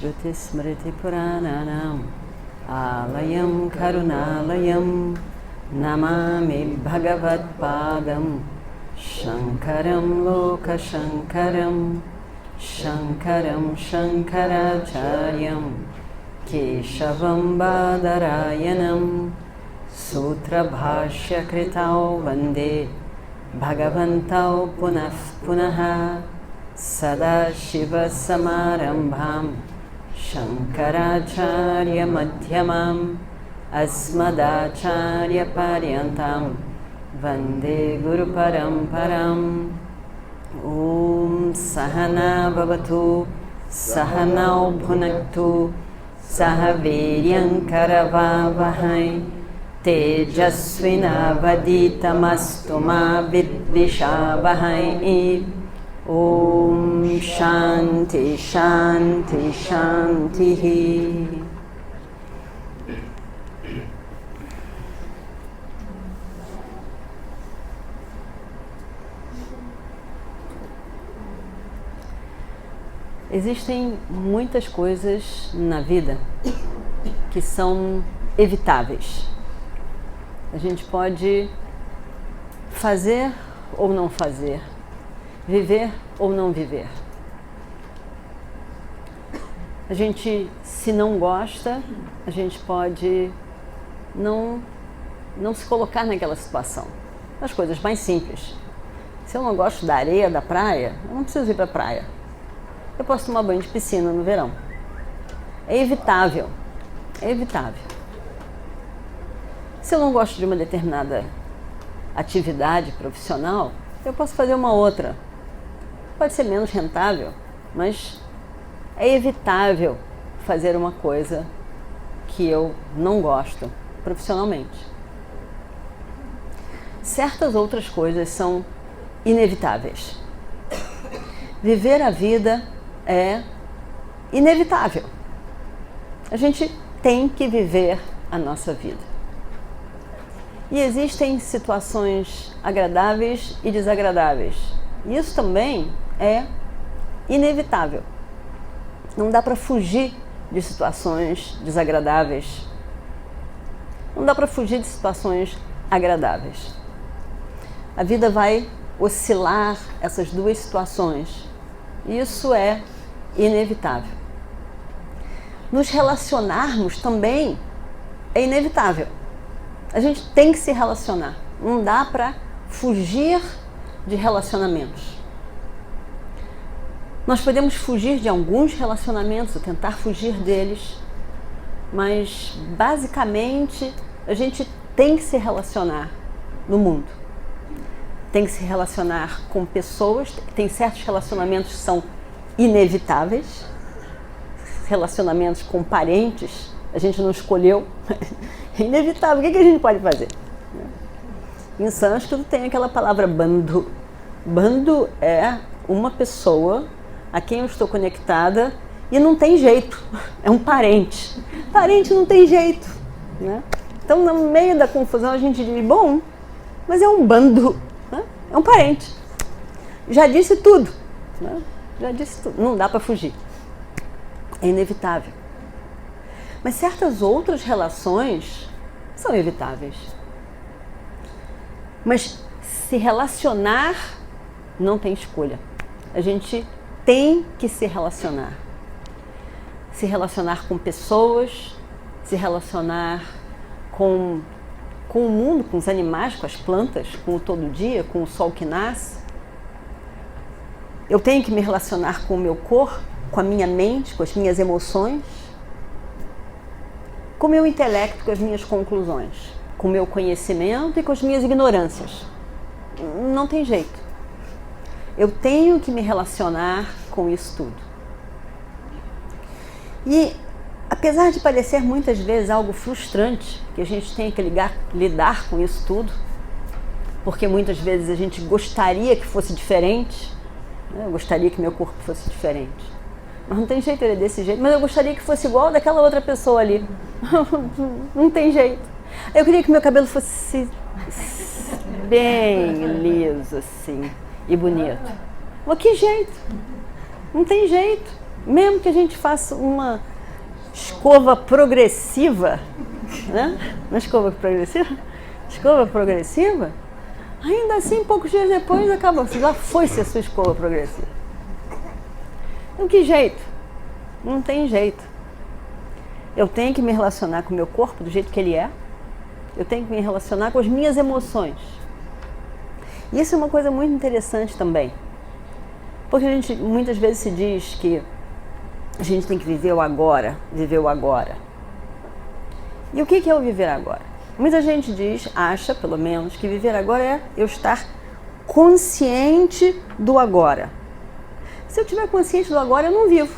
Shruti Smriti Purananam Alayam Karunalayam Namami Bhagavat Padam Shankaram Loka Shankaram Shankaram Shankaracharyam Keshavam Badarayanam Sutra Bhashya Kritau Vande Bhagavantau Punah Punaha Sada Shiva Samarambham Shankaracharya Madhyamam Asmadacharya Paryantam Vande Guru Paramparam. Om Sahana Bhavatu Sahanau Bhunaktu Sahaviryam Karavavahai Tejasvina Vaditamastu Ma Vidvishavahai. Om Shanti Shanti Shanti. Existem muitas coisas na vida que são evitáveis. A gente pode fazer ou não fazer, viver ou não viver. A gente, se não gosta, a gente pode não se colocar naquela situação. As coisas mais simples. Se eu não gosto da areia da praia, eu não preciso ir para a praia. Eu posso tomar banho de piscina no verão. É evitável. É evitável. Se eu não gosto de uma determinada atividade profissional, eu posso fazer uma outra. Pode ser menos rentável, mas é evitável fazer uma coisa que eu não gosto profissionalmente. Certas outras coisas são inevitáveis. Viver a vida é inevitável. A gente tem que viver a nossa vida. E existem situações agradáveis e desagradáveis. Isso também é inevitável. Não dá para fugir de situações desagradáveis. Não dá para fugir de situações agradáveis. A vida vai oscilar essas duas situações. Isso é inevitável. Nos relacionarmos também é inevitável. A gente tem que se relacionar. Não dá para fugir de relacionamentos. Nós podemos fugir de alguns relacionamentos, ou tentar fugir deles, mas basicamente a gente tem que se relacionar no mundo. Tem que se relacionar com pessoas, tem certos relacionamentos que são inevitáveis, relacionamentos com parentes, a gente não escolheu, é inevitável, o que a gente pode fazer? Em sânscrito tem aquela palavra bandhu. Bandhu é uma pessoa a quem eu estou conectada e não tem jeito, é um parente. Parente não tem jeito, né? Então, no meio da confusão, a gente diz, bom, mas é um bandhu, né? É um parente. Já disse tudo, né? Já disse tudo, não dá para fugir. É inevitável. Mas certas outras relações são evitáveis. Mas se relacionar não tem escolha. A gente tem que se relacionar. Se relacionar com pessoas, se relacionar com o mundo, com os animais, com as plantas, com o todo dia, com o sol que nasce. Eu tenho que me relacionar com o meu corpo, com a minha mente, com as minhas emoções, com o meu intelecto, com as minhas conclusões, com o meu conhecimento e com as minhas ignorâncias. Não tem jeito. Eu tenho que me relacionar com isso tudo. E, apesar de parecer muitas vezes algo frustrante, que a gente tem que lidar com isso tudo, porque muitas vezes a gente gostaria que fosse diferente, né? Eu gostaria que meu corpo fosse diferente. Mas não tem jeito, ele é desse jeito. Mas eu gostaria que fosse igual daquela outra pessoa ali. Não tem jeito. Eu queria que meu cabelo fosse bem liso, assim, e bonito. Mas que jeito? Não tem jeito. Mesmo que a gente faça uma escova progressiva, né? Uma escova progressiva? Escova progressiva? Ainda assim, poucos dias depois, acabou. Já foi-se a sua escova progressiva. Então, que jeito? Não tem jeito. Eu tenho que me relacionar com o meu corpo do jeito que ele é. Eu tenho que me relacionar com as minhas emoções. E isso é uma coisa muito interessante também. Porque a gente muitas vezes se diz que a gente tem que viver o agora, viver o agora. E o que é o viver agora? Muita gente diz, acha pelo menos, que viver agora é eu estar consciente do agora. Se eu estiver consciente do agora, eu não vivo.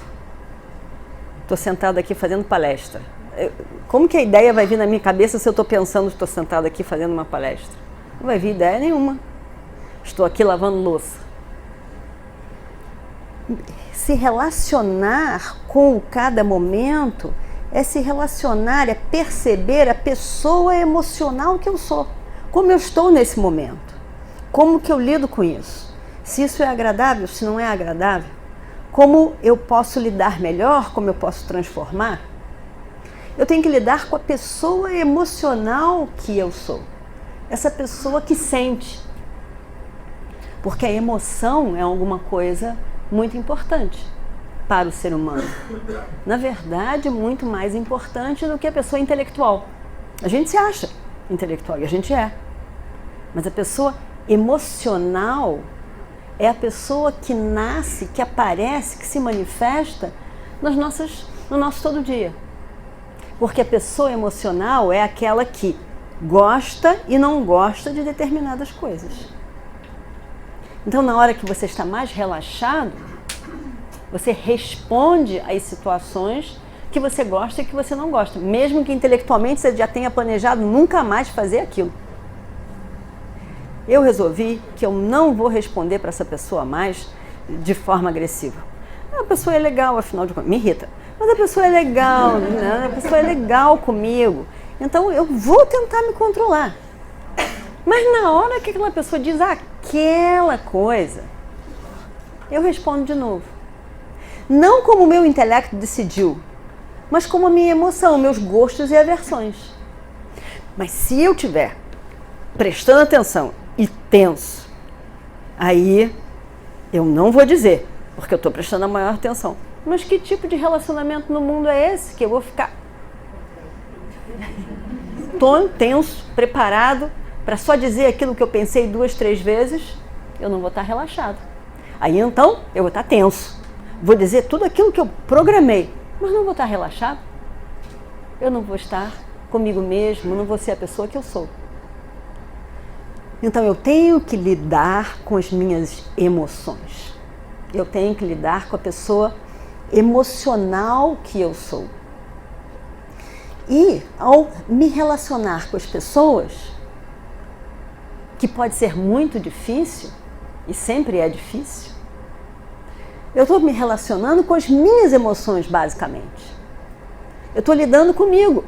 Estou sentada aqui fazendo palestra. Como que a ideia vai vir na minha cabeça se eu estou pensando que estou sentada aqui fazendo uma palestra? Não vai vir ideia nenhuma. Estou aqui lavando louça. Se relacionar com cada momento é se relacionar, é perceber a pessoa emocional que eu sou. Como eu estou nesse momento. Como que eu lido com isso. Se isso é agradável, se não é agradável. Como eu posso lidar melhor, como eu posso transformar. Eu tenho que lidar com a pessoa emocional que eu sou. Essa pessoa que sente. Porque a emoção é alguma coisa muito importante para o ser humano. Na verdade, muito mais importante do que a pessoa intelectual. A gente se acha intelectual e a gente é. Mas a pessoa emocional é a pessoa que nasce, que aparece, que se manifesta no nosso todo dia. Porque a pessoa emocional é aquela que gosta e não gosta de determinadas coisas. Então, na hora que você está mais relaxado, você responde às situações que você gosta e que você não gosta. Mesmo que intelectualmente você já tenha planejado nunca mais fazer aquilo. Eu resolvi que eu não vou responder para essa pessoa mais de forma agressiva. A pessoa é legal, afinal de contas, me irrita. Mas a pessoa é legal, né? A pessoa é legal comigo. Então eu vou tentar me controlar. Mas na hora que aquela pessoa diz aquela coisa, eu respondo de novo. Não como o meu intelecto decidiu, mas como a minha emoção, meus gostos e aversões. Mas se eu estiver prestando atenção e tenso, aí eu não vou dizer, porque eu estou prestando a maior atenção. Mas que tipo de relacionamento no mundo é esse que eu vou ficar tenso, preparado, para só dizer aquilo que eu pensei 2, 3 vezes? Eu não vou estar relaxado. Aí então eu vou estar tenso. Vou dizer tudo aquilo que eu programei, mas não vou estar relaxado. Eu não vou estar comigo mesmo, não vou ser a pessoa que eu sou. Então eu tenho que lidar com as minhas emoções. Eu tenho que lidar com a pessoa emocional que eu sou. E ao me relacionar com as pessoas, que pode ser muito difícil, e sempre é difícil, eu estou me relacionando com as minhas emoções, basicamente. Eu estou lidando comigo.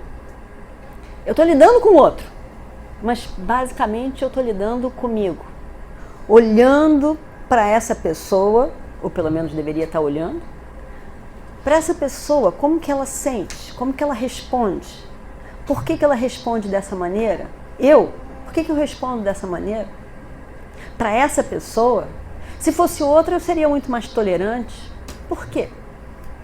Eu estou lidando com o outro. Mas, basicamente, eu estou lidando comigo. Olhando para essa pessoa, ou pelo menos deveria estar olhando, para essa pessoa, como que ela sente, como que ela responde. Por que ela responde dessa maneira? Por que eu respondo dessa maneira? Para essa pessoa, se fosse outra, eu seria muito mais tolerante. Por quê?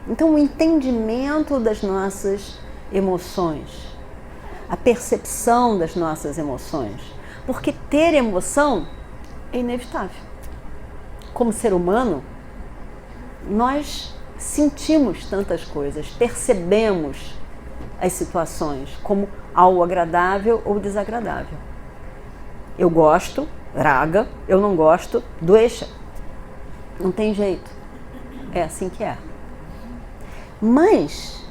Então, o entendimento das nossas emoções, a percepção das nossas emoções, porque ter emoção é inevitável. Como ser humano, nós sentimos tantas coisas, percebemos as situações como algo agradável ou desagradável. Eu gosto, raga, eu não gosto, doecha. Não tem jeito. É assim que é. Mas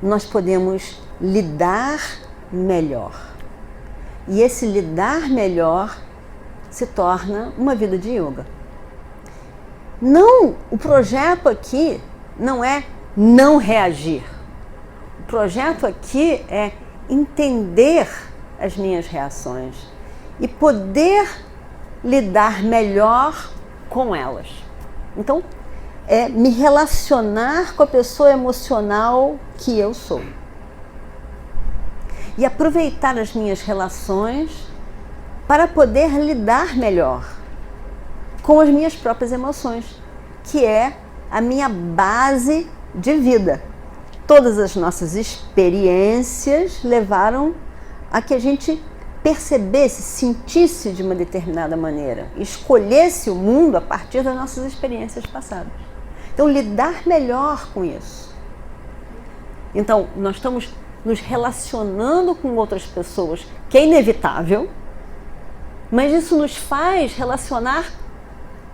nós podemos lidar melhor. E esse lidar melhor se torna uma vida de yoga. Não, o projeto aqui não é não reagir. O projeto aqui é entender as minhas reações e poder lidar melhor com elas. Então, é me relacionar com a pessoa emocional que eu sou. E aproveitar as minhas relações para poder lidar melhor com as minhas próprias emoções, que é a minha base de vida. Todas as nossas experiências levaram a que a gente percebesse, sentisse de uma determinada maneira, escolhesse o mundo a partir das nossas experiências passadas. Então, lidar melhor com isso. Então, nós estamos nos relacionando com outras pessoas, que é inevitável, mas isso nos faz relacionar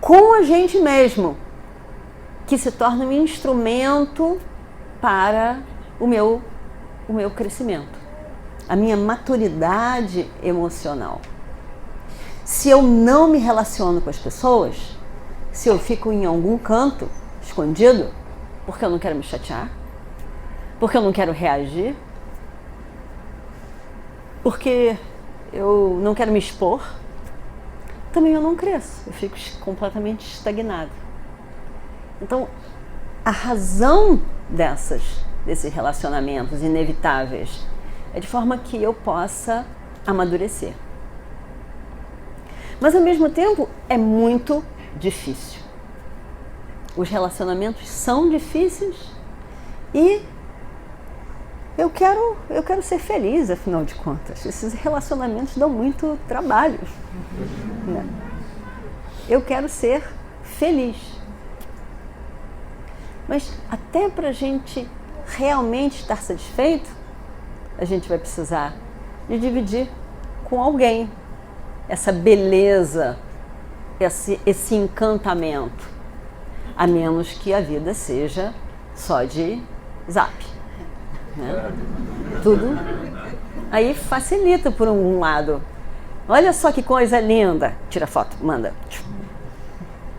com a gente mesmo, que se torna um instrumento para o meu crescimento, a minha maturidade emocional. Se eu não me relaciono com as pessoas, se eu fico em algum canto, escondido, porque eu não quero me chatear, porque eu não quero reagir, porque eu não quero me expor, também eu não cresço, eu fico completamente estagnado. Então, a razão desses relacionamentos inevitáveis é de forma que eu possa amadurecer. Mas, ao mesmo tempo, é muito difícil. Os relacionamentos são difíceis e eu quero ser feliz, afinal de contas. Esses relacionamentos dão muito trabalho, né? Eu quero ser feliz. Mas até para a gente realmente estar satisfeito, a gente vai precisar de dividir com alguém essa beleza, esse encantamento, a menos que a vida seja só de zap, né? Tudo aí facilita por um lado. Olha só que coisa linda, tira foto, manda.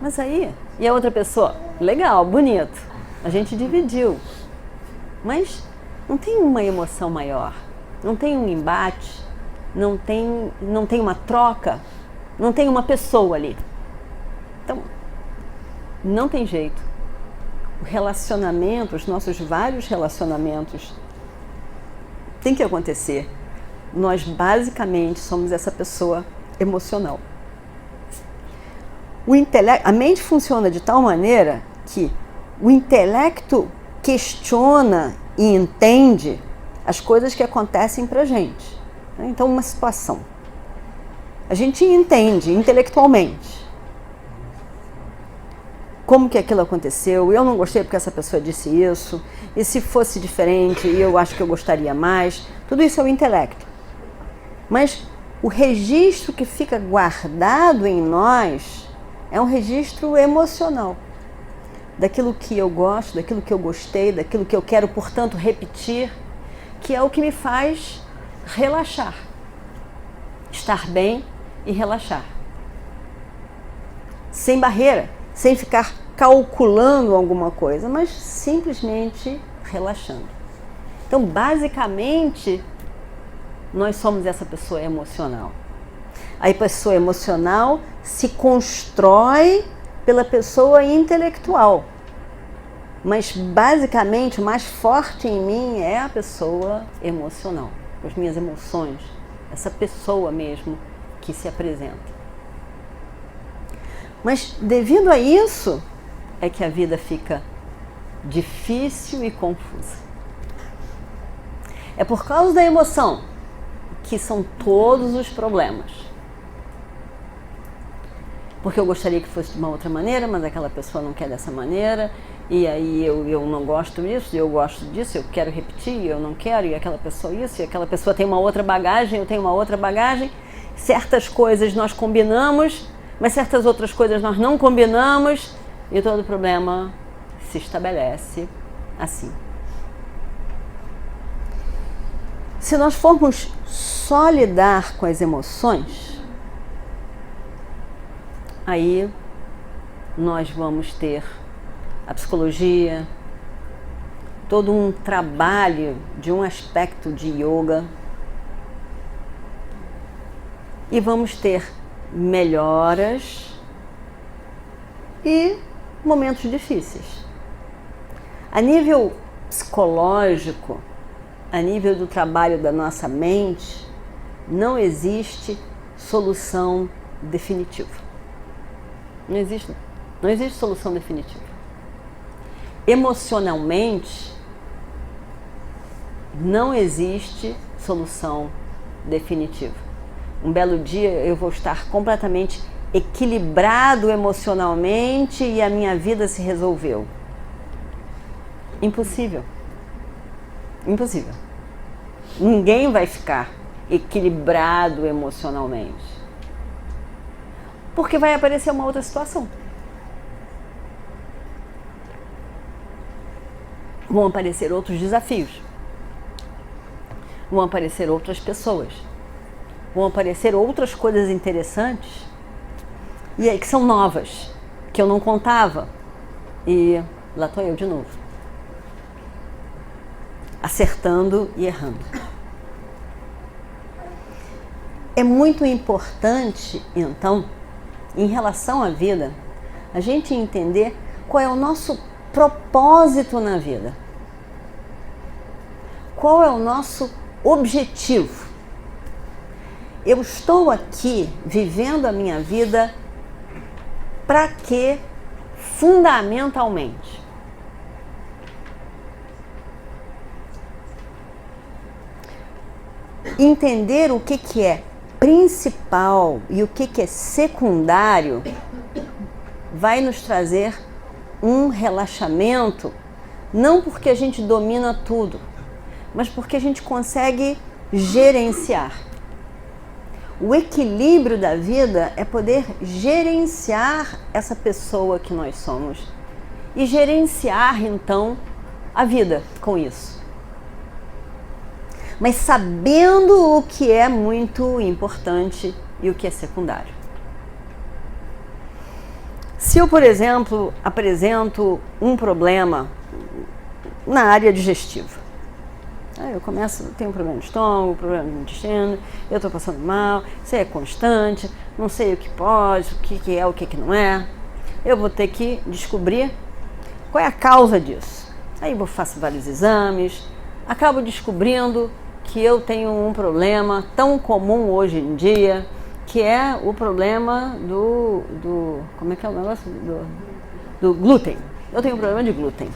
Mas aí, e a outra pessoa? Legal, bonito, a gente dividiu, mas não tem uma emoção maior, não tem um embate, não tem uma troca, não tem uma pessoa ali. Então, não tem jeito. O relacionamento, os nossos vários relacionamentos, tem que acontecer. Nós basicamente somos essa pessoa emocional. A mente funciona de tal maneira que o intelecto questiona e entende as coisas que acontecem pra gente. Então, uma situação. A gente entende intelectualmente como que aquilo aconteceu, eu não gostei porque essa pessoa disse isso, e se fosse diferente, eu acho que eu gostaria mais. Tudo isso é o intelecto. Mas o registro que fica guardado em nós é um registro emocional. Daquilo que eu gosto, daquilo que eu gostei, daquilo que eu quero, portanto, repetir, que é o que me faz relaxar. Estar bem e relaxar. Sem barreira, sem ficar calculando alguma coisa, mas simplesmente relaxando. Então, basicamente, nós somos essa pessoa emocional. A pessoa emocional se constrói pela pessoa intelectual. Mas, basicamente, o mais forte em mim é a pessoa emocional. As minhas emoções, essa pessoa mesmo que se apresenta. Mas, devido a isso, é que a vida fica difícil e confusa. É por causa da emoção que são todos os problemas. Porque eu gostaria que fosse de uma outra maneira, mas aquela pessoa não quer dessa maneira, e aí eu não gosto disso, eu gosto disso, eu quero repetir, eu não quero, e aquela pessoa isso, e aquela pessoa tem uma outra bagagem, eu tenho uma outra bagagem. Certas coisas nós combinamos, mas certas outras coisas nós não combinamos, e todo o problema se estabelece assim. Se nós formos só lidar com as emoções, aí nós vamos ter a psicologia, todo um trabalho de um aspecto de yoga, e vamos ter melhoras e momentos difíceis. A nível psicológico, a nível do trabalho da nossa mente, não existe solução definitiva. Não existe solução definitiva. Emocionalmente, não existe solução definitiva. Um belo dia eu vou estar completamente equilibrado emocionalmente e a minha vida se resolveu. Impossível. Impossível. Ninguém vai ficar equilibrado emocionalmente. Porque vai aparecer uma outra situação. Vão aparecer outros desafios. Vão aparecer outras pessoas. Vão aparecer outras coisas interessantes e aí que são novas, que eu não contava. E lá estou eu de novo. Acertando e errando. É muito importante, então, em relação à vida, a gente entender qual é o nosso propósito na vida. Qual é o nosso objetivo? Eu estou aqui vivendo a minha vida para quê? Fundamentalmente. Entender o que é principal e o que é secundário vai nos trazer um relaxamento, não porque a gente domina tudo, mas porque a gente consegue gerenciar. O equilíbrio da vida é poder gerenciar essa pessoa que nós somos e gerenciar, então, a vida com isso. Mas sabendo o que é muito importante e o que é secundário. Se eu, por exemplo, apresento um problema na área digestiva, eu tenho um problema de estômago, problema de intestino, eu estou passando mal, isso é constante, não sei o que pode, o que é, o que não é. Eu vou ter que descobrir qual é a causa disso. Aí eu faço vários exames, acabo descobrindo que eu tenho um problema tão comum hoje em dia, que é o problema do como é que é o negócio? Do glúten. Eu tenho um problema de glúten.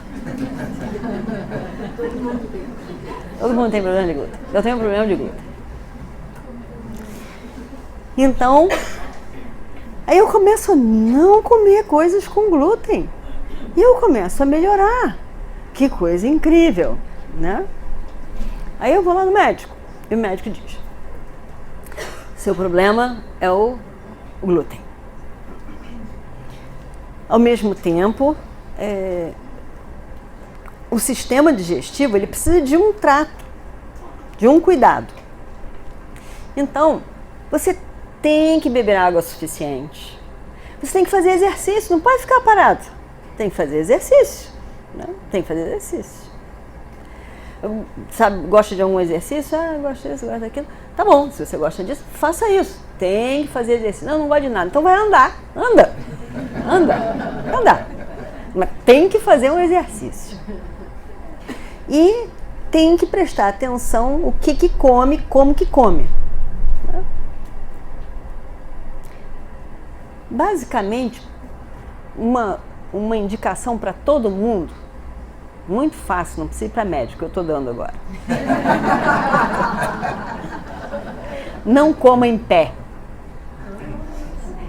Todo mundo tem problema de glúten. Eu tenho um problema de glúten. Então, aí eu começo a não comer coisas com glúten. E eu começo a melhorar. Que coisa incrível, né? Aí eu vou lá no médico. E o médico diz: seu problema é o glúten. Ao mesmo tempo, o sistema digestivo ele precisa de um trato, de um cuidado. Então, você tem que beber água suficiente. Você tem que fazer exercício, não pode ficar parado. Tem que fazer exercício, né? Tem que fazer exercício. Gosta de algum exercício? Gosto disso, gosto daquilo. Tá bom, se você gosta disso, faça isso. Tem que fazer exercício. Não gosto de nada. Então vai andar. Anda. Mas tem que fazer um exercício. E tem que prestar atenção o que come, como que come. Basicamente, uma indicação para todo mundo, muito fácil, não precisa ir para médico, eu estou dando agora. Não coma em pé.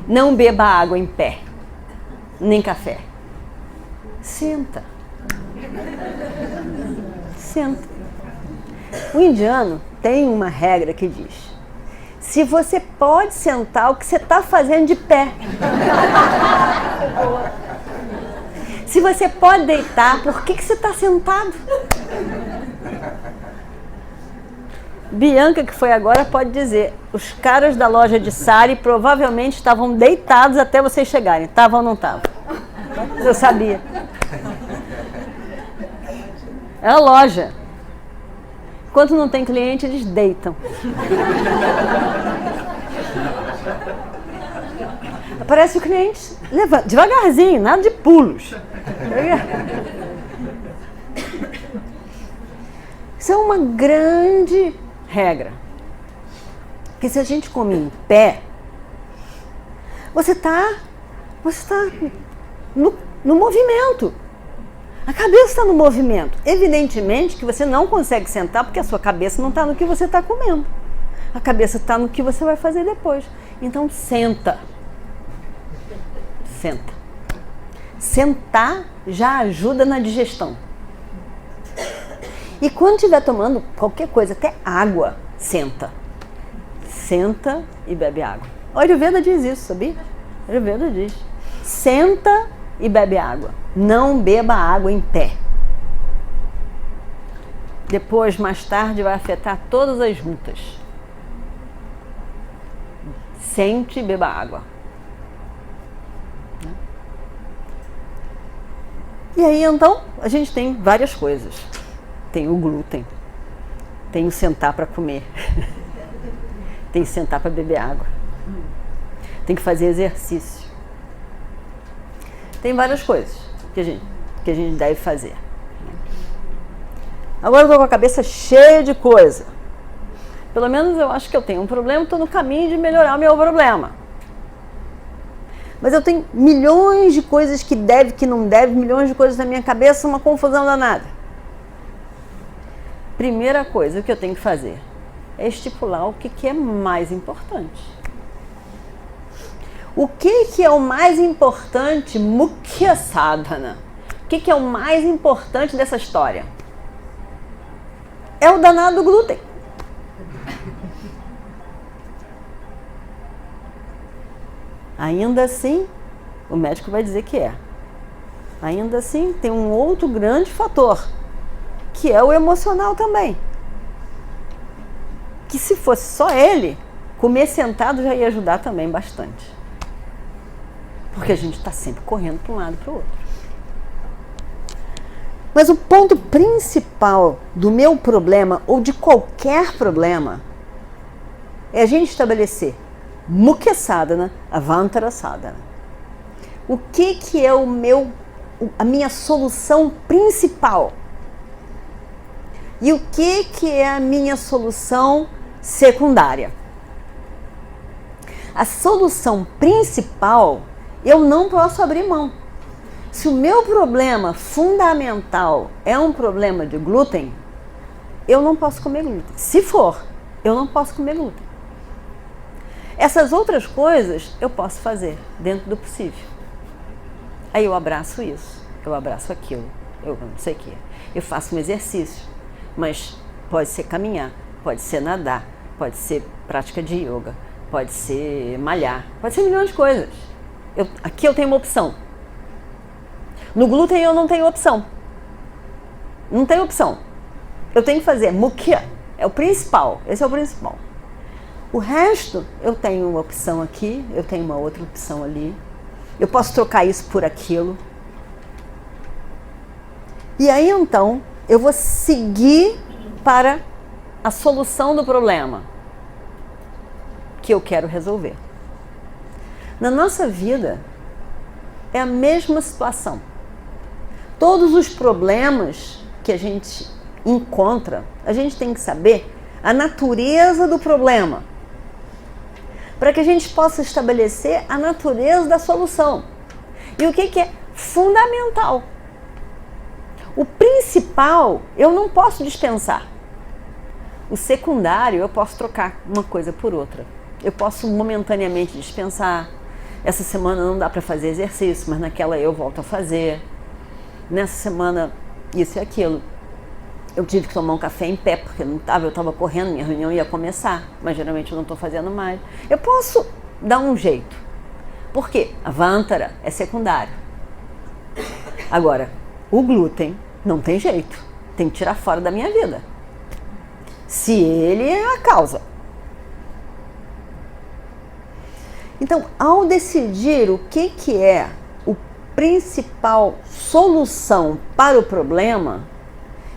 Não beba água em pé. Nem café. Senta. O indiano tem uma regra que diz: se você pode sentar, o que você está fazendo de pé? Se você pode deitar, por que você está sentado? Bianca, que foi agora, pode dizer: os caras da loja de sari provavelmente estavam deitados até vocês chegarem. Estavam ou não estavam? Eu sabia. É a loja. Enquanto não tem cliente, eles deitam. Aparece o cliente. Levanta, devagarzinho, nada de pulos. Isso é uma grande regra. Porque se a gente come em pé, você está no movimento. A cabeça está no movimento. Evidentemente que você não consegue sentar porque a sua cabeça não está no que você está comendo. A cabeça está no que você vai fazer depois. Então senta. Senta. Sentar já ajuda na digestão. E quando estiver tomando qualquer coisa, até água, senta. Senta e bebe água. O Ayurveda diz isso, sabia? O Ayurveda diz. Senta e bebe água. Não beba água em pé. Depois, mais tarde, vai afetar todas as juntas. Sente e beba água. E aí, então, a gente tem várias coisas. Tem o glúten. Tem o sentar para comer. Tem que sentar para beber água. Tem que fazer exercício. Tem várias coisas que a gente deve fazer. Agora eu estou com a cabeça cheia de coisa. Pelo menos eu acho que eu tenho um problema, estou no caminho de melhorar o meu problema. Mas eu tenho milhões de coisas que deve, que não deve, milhões de coisas na minha cabeça, uma confusão danada. Primeira coisa que eu tenho que fazer é estipular o que é mais importante. O que é o mais importante, Mukhya Sadhana? O que é o mais importante dessa história? É o danado do glúten. Ainda assim, o médico vai dizer que é. Ainda assim, tem um outro grande fator, que é o emocional também. Que se fosse só ele, comer sentado já ia ajudar também bastante. Porque a gente está sempre correndo para um lado e para o outro. Mas o ponto principal do meu problema, ou de qualquer problema, é a gente estabelecer Mukhya Sadhana, Avantara Sadhana. O que é a minha solução principal? E o que é a minha solução secundária? A solução principal, eu não posso abrir mão. Se o meu problema fundamental é um problema de glúten, eu não posso comer glúten. Se for, eu não posso comer glúten. Essas outras coisas eu posso fazer dentro do possível. Aí eu abraço isso, eu abraço aquilo, eu não sei o que. Eu faço um exercício, mas pode ser caminhar, pode ser nadar, pode ser prática de yoga, pode ser malhar, pode ser milhões de coisas. Aqui eu tenho uma opção. No glúten eu não tenho opção. Não tenho opção. Eu tenho que fazer Mukhya, é o principal, esse é o principal. O resto, eu tenho uma opção aqui, eu tenho uma outra opção ali. Eu posso trocar isso por aquilo. E aí, então, eu vou seguir para a solução do problema que eu quero resolver. Na nossa vida, é a mesma situação. Todos os problemas que a gente encontra, a gente tem que saber a natureza do problema, para que a gente possa estabelecer a natureza da solução. E o que é fundamental? O principal eu não posso dispensar. O secundário eu posso trocar uma coisa por outra. Eu posso momentaneamente dispensar. Essa semana não dá para fazer exercício, mas naquela eu volto a fazer. Nessa semana isso e aquilo. Eu tive que tomar um café em pé, porque eu estava correndo, minha reunião ia começar, mas geralmente eu não estou fazendo mais. Eu posso dar um jeito. Por quê? A Avantara é secundário. Agora, o glúten não tem jeito. Tem que tirar fora da minha vida. Se ele é a causa. Então, ao decidir o que é a principal solução para o problema,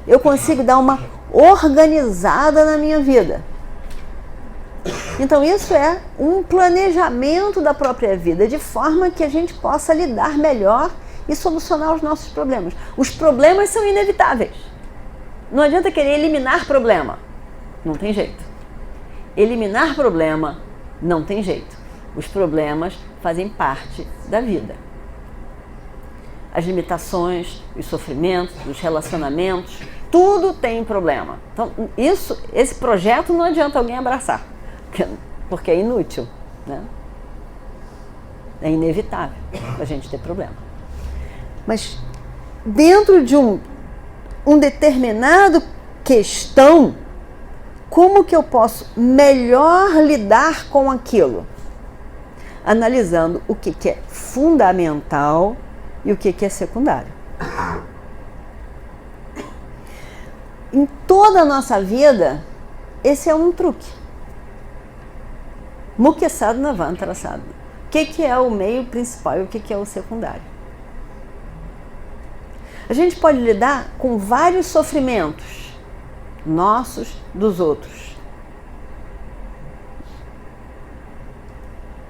eu consigo dar uma organizada na minha vida. Então isso é um planejamento da própria vida, de forma que a gente possa lidar melhor e solucionar os nossos problemas. Os problemas são inevitáveis. Não adianta querer eliminar problema. Não tem jeito. Eliminar problema não tem jeito. Os problemas fazem parte da vida. As limitações, os sofrimentos, os relacionamentos, tudo tem problema. Então, esse projeto não adianta alguém abraçar, porque é inútil, né? É inevitável a gente ter problema. Mas dentro de um determinado questão, como que eu posso melhor lidar com aquilo? Analisando o que é fundamental e o que é secundário. Em toda a nossa vida, esse é um truque. Mukha sadhana vantara sadhana. O que é o meio principal e o que é o secundário? A gente pode lidar com vários sofrimentos, nossos, dos outros.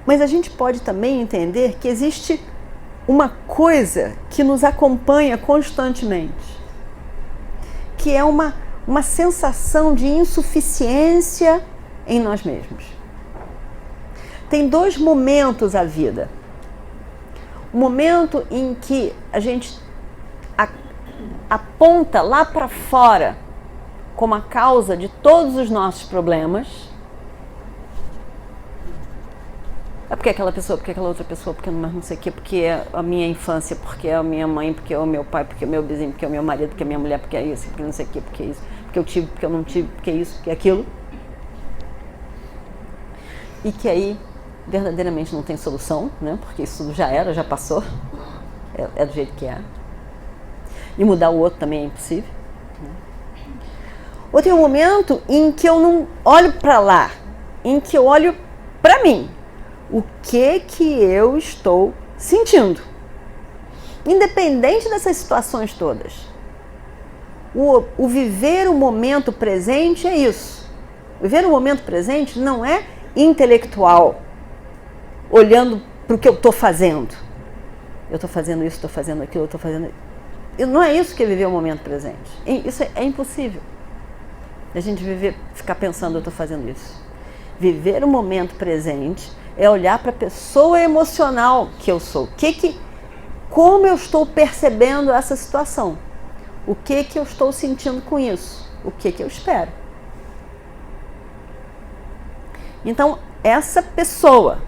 Mas a gente pode também entender que existe uma coisa que nos acompanha constantemente, que é uma sensação de insuficiência em nós mesmos. Tem dois momentos à vida. O momento em que a gente aponta lá para fora como a causa de todos os nossos problemas. É porque aquela pessoa, porque aquela outra pessoa, porque não sei o quê, porque é a minha infância, porque é a minha mãe, porque é o meu pai, porque é o meu vizinho, porque é o meu marido, porque é a minha mulher, porque é isso, porque não sei o quê, porque é isso, porque eu tive, porque eu não tive, porque é isso, porque é aquilo. E que aí verdadeiramente não tem solução, né? Porque isso tudo já era, já passou, é do jeito que é. E mudar o outro também é impossível. Ou tem um momento em que eu não olho para lá, em que eu olho para mim. O que eu estou sentindo? Independente dessas situações todas. O viver o momento presente é isso. Viver o momento presente não é intelectual, olhando para o que eu estou fazendo. Eu estou fazendo isso, estou fazendo aquilo, eu estou fazendo... Não é isso que é viver o momento presente. Isso é impossível. A gente ficar pensando, eu estou fazendo isso. Viver o momento presente é olhar para a pessoa emocional que eu sou. Como eu estou percebendo essa situação? O que eu estou sentindo com isso? O que eu espero? Então, essa pessoa.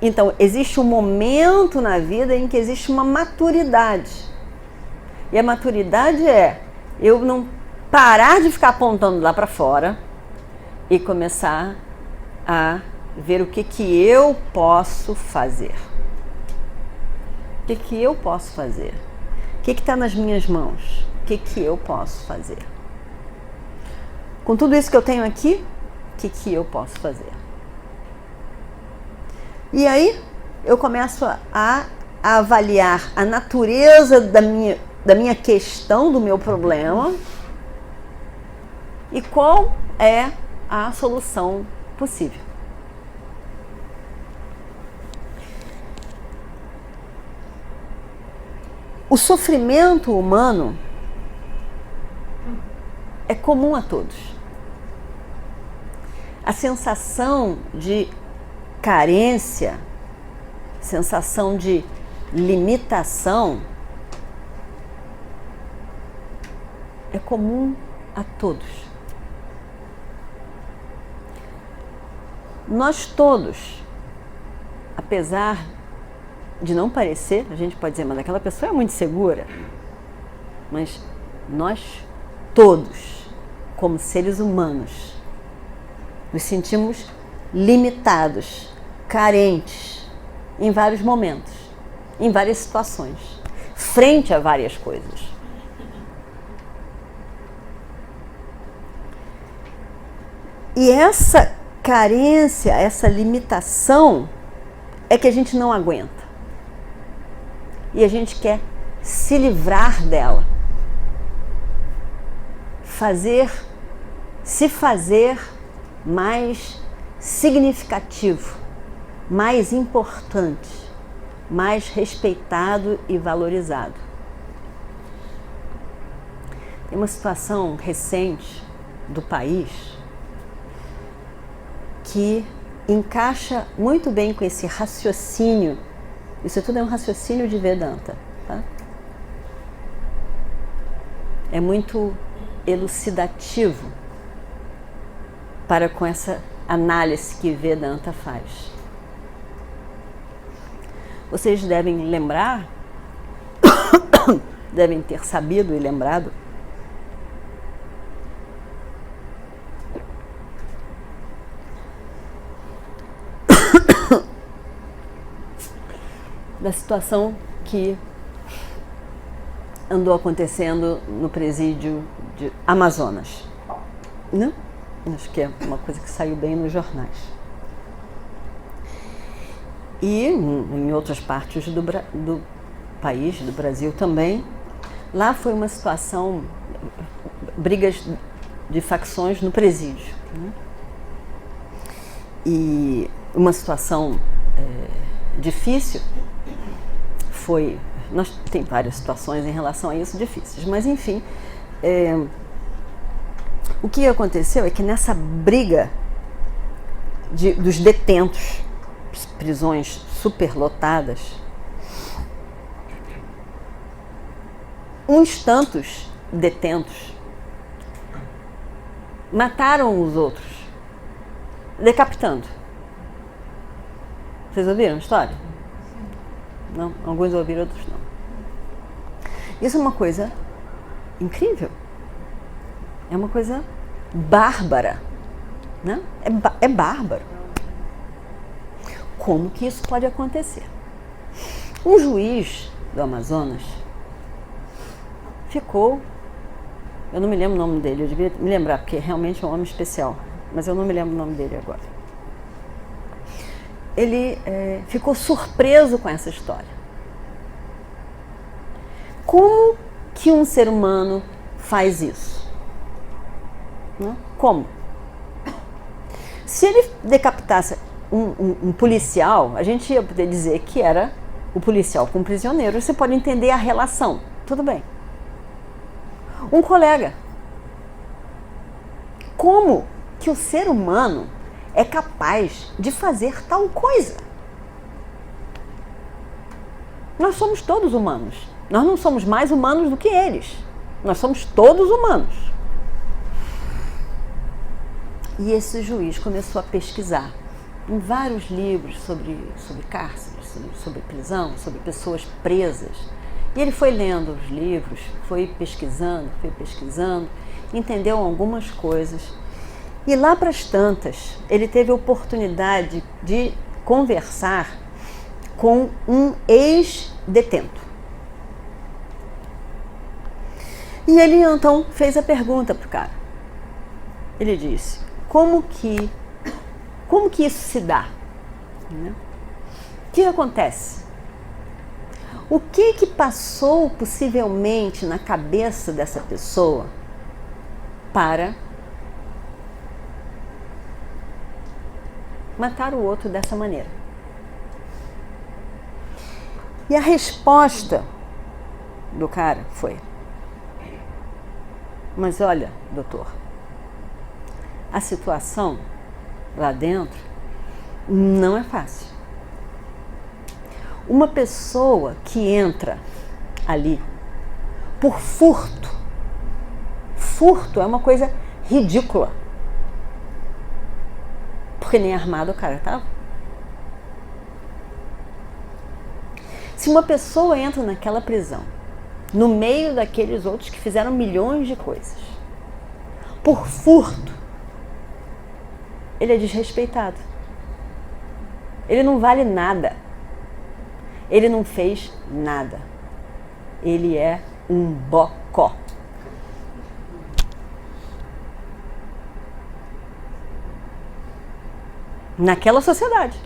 Então, existe um momento na vida em que existe uma maturidade. E a maturidade é eu não parar de ficar apontando lá para fora e começar a ver o que eu posso fazer. O que eu posso fazer? O que está nas minhas mãos? O que eu posso fazer? Com tudo isso que eu tenho aqui, o que eu posso fazer? E aí eu começo a avaliar a natureza da minha questão, do meu problema, e qual é a solução possível. O sofrimento humano é comum a todos. A sensação de carência, sensação de limitação é comum a todos. Nós todos, apesar de não parecer, a gente pode dizer, mas aquela pessoa é muito segura, mas nós todos, como seres humanos, nos sentimos limitados, carentes, em vários momentos, em várias situações, frente a várias coisas. E essa carência, essa limitação, é que a gente não aguenta. E a gente quer se livrar dela. Se fazer mais significativo, mais importante, mais respeitado e valorizado. Tem uma situação recente do país que encaixa muito bem com esse raciocínio. Isso tudo é um raciocínio de Vedanta, tá? É muito elucidativo para com essa análise que Vedanta faz. Vocês devem lembrar, devem ter sabido e lembrado da situação que andou acontecendo no presídio de Amazonas, né? Acho que é uma coisa que saiu bem nos jornais. E em outras partes do país, do Brasil também, lá foi uma situação, brigas de facções no presídio, né? E uma situação difícil foi, tem várias situações em relação a isso difíceis, mas enfim, o que aconteceu é que nessa briga dos detentos, prisões superlotadas, uns tantos detentos mataram os outros, decapitando. Vocês ouviram a história? Não? Alguns ouviram, outros não. Isso é uma coisa incrível. É uma coisa bárbara, né? É bárbaro. Como que isso pode acontecer? Um juiz do Amazonas ficou, eu não me lembro o nome dele, eu devia me lembrar, porque realmente é um homem especial, mas eu não me lembro o nome dele agora. Ele ficou surpreso com essa história. Como que um ser humano faz isso? Né? Como? Se ele decapitasse um policial, a gente ia poder dizer que era o policial com o prisioneiro. Você pode entender a relação, tudo bem. Um colega. Como que o ser humano é capaz de fazer tal coisa? Nós somos todos humanos. Nós não somos mais humanos do que eles. Nós somos todos humanos. E esse juiz começou a pesquisar em vários livros sobre cárceres, sobre prisão, sobre pessoas presas. E ele foi lendo os livros, foi pesquisando, entendeu algumas coisas. E lá para as tantas, ele teve a oportunidade de conversar com um ex-detento. E ele então fez a pergunta para o cara. Ele disse, como que isso se dá? Né? O que acontece? O que passou possivelmente na cabeça dessa pessoa para matar o outro dessa maneira? E a resposta do cara foi: mas olha, doutor, a situação lá dentro não é fácil. Uma pessoa que entra ali por furto é uma coisa ridícula, porque nem armado o cara estava. Se uma pessoa entra naquela prisão, no meio daqueles outros que fizeram milhões de coisas, por furto, ele é desrespeitado. Ele não vale nada. Ele não fez nada. Ele é um bocó. Naquela sociedade.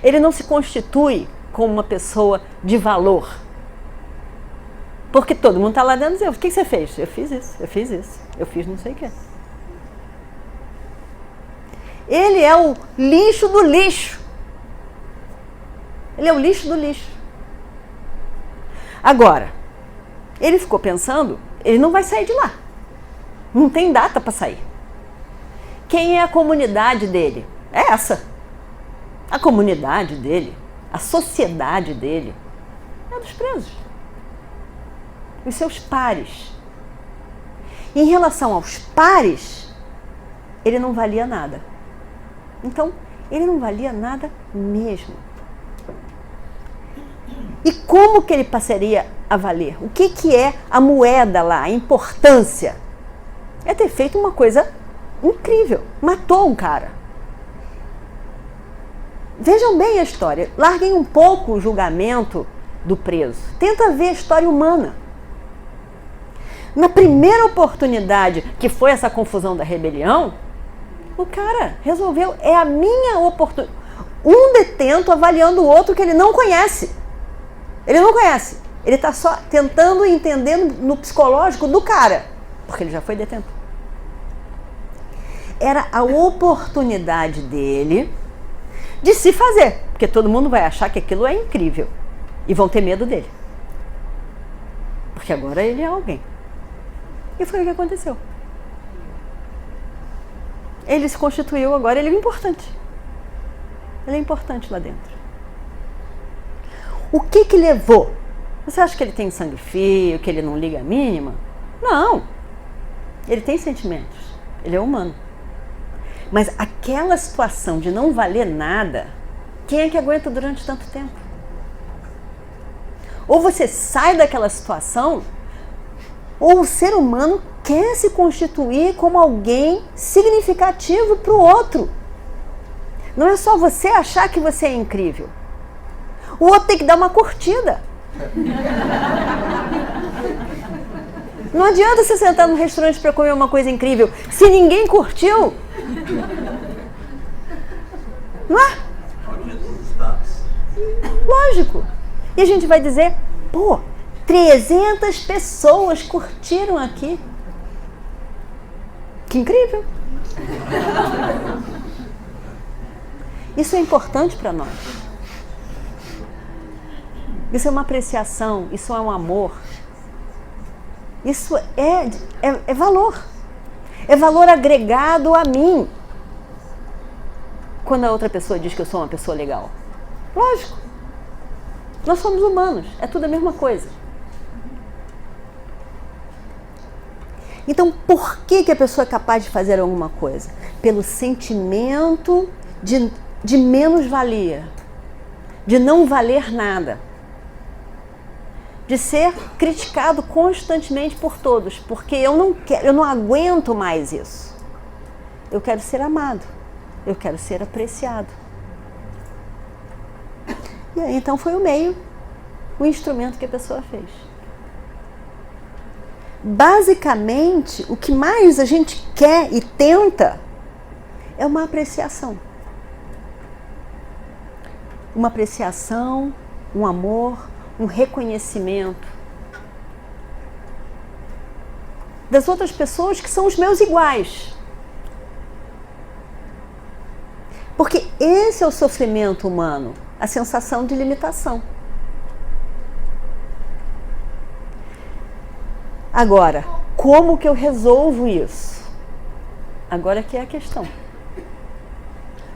Ele não se constitui como uma pessoa de valor. Porque todo mundo está lá dentro dizendo, o que você fez? Eu fiz isso, eu fiz isso, eu fiz não sei o quê. Ele é o lixo do lixo. Ele é o lixo do lixo. Agora, ele ficou pensando, ele não vai sair de lá. Não tem data para sair. Quem é a comunidade dele? É essa. A comunidade dele, a sociedade dele, é dos presos. Os seus pares. Em relação aos pares, ele não valia nada. Então, ele não valia nada mesmo. E como que ele passaria a valer? O que é a moeda lá, a importância? É ter feito uma coisa incrível. Matou um cara. Vejam bem a história. Larguem um pouco o julgamento do preso. Tenta ver a história humana. Na primeira oportunidade, que foi essa confusão da rebelião, o cara resolveu, é a minha oportunidade. Um detento avaliando o outro que ele não conhece. Ele não conhece. Ele está só tentando entender no psicológico do cara, porque ele já foi detento. Era a oportunidade dele de se fazer, porque todo mundo vai achar que aquilo é incrível e vão ter medo dele. Porque agora ele é alguém. E foi o que aconteceu. Ele se constituiu agora, ele é importante. Ele é importante lá dentro. O que levou? Você acha que ele tem sangue frio, que ele não liga a mínima? Não. Ele tem sentimentos. Ele é humano. Mas aquela situação de não valer nada, quem é que aguenta durante tanto tempo? Ou você sai daquela situação, ou o ser humano quer se constituir como alguém significativo para o outro. Não é só você achar que você é incrível. O outro tem que dar uma curtida. Não adianta você sentar no restaurante para comer uma coisa incrível. Se ninguém curtiu, não é? Lógico. E a gente vai dizer, pô, 300 pessoas curtiram aqui. Que incrível. Isso é importante para nós. Isso é uma apreciação, isso é um amor. Isso é valor. É valor agregado a mim. Quando a outra pessoa diz que eu sou uma pessoa legal. Lógico. Nós somos humanos, é tudo a mesma coisa. Então, por que a pessoa é capaz de fazer alguma coisa? Pelo sentimento de menos-valia, de não valer nada. De ser criticado constantemente por todos, porque eu não aguento mais isso. Eu quero ser amado, eu quero ser apreciado. E aí, então foi o meio, o instrumento que a pessoa fez. Basicamente, o que mais a gente quer e tenta é uma apreciação. Uma apreciação, um amor, um reconhecimento das outras pessoas que são os meus iguais. Porque esse é o sofrimento humano, a sensação de limitação. Agora, como que eu resolvo isso? Agora que é a questão.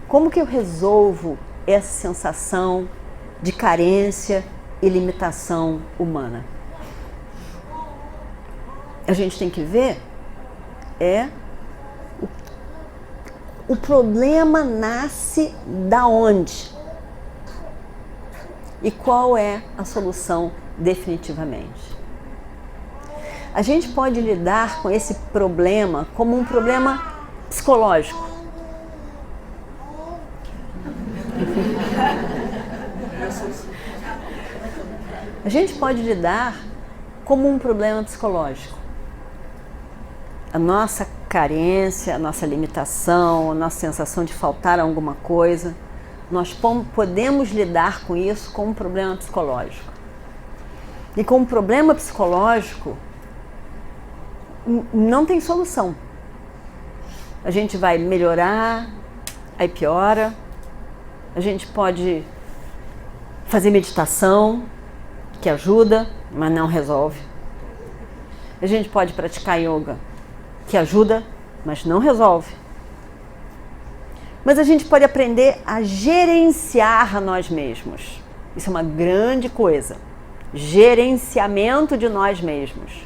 Como que eu resolvo essa sensação de carência e limitação humana? A gente tem que ver o problema nasce da onde? E qual é a solução definitivamente? A gente pode lidar com esse problema como um problema psicológico. A gente pode lidar como um problema psicológico. A nossa carência, a nossa limitação, a nossa sensação de faltar alguma coisa, nós podemos lidar com isso como um problema psicológico. E com um problema psicológico, não tem solução. A gente vai melhorar, aí piora. A gente pode fazer meditação, que ajuda, mas não resolve. A gente pode praticar yoga, que ajuda, mas não resolve. Mas a gente pode aprender a gerenciar a nós mesmos. Isso é uma grande coisa. Gerenciamento de nós mesmos.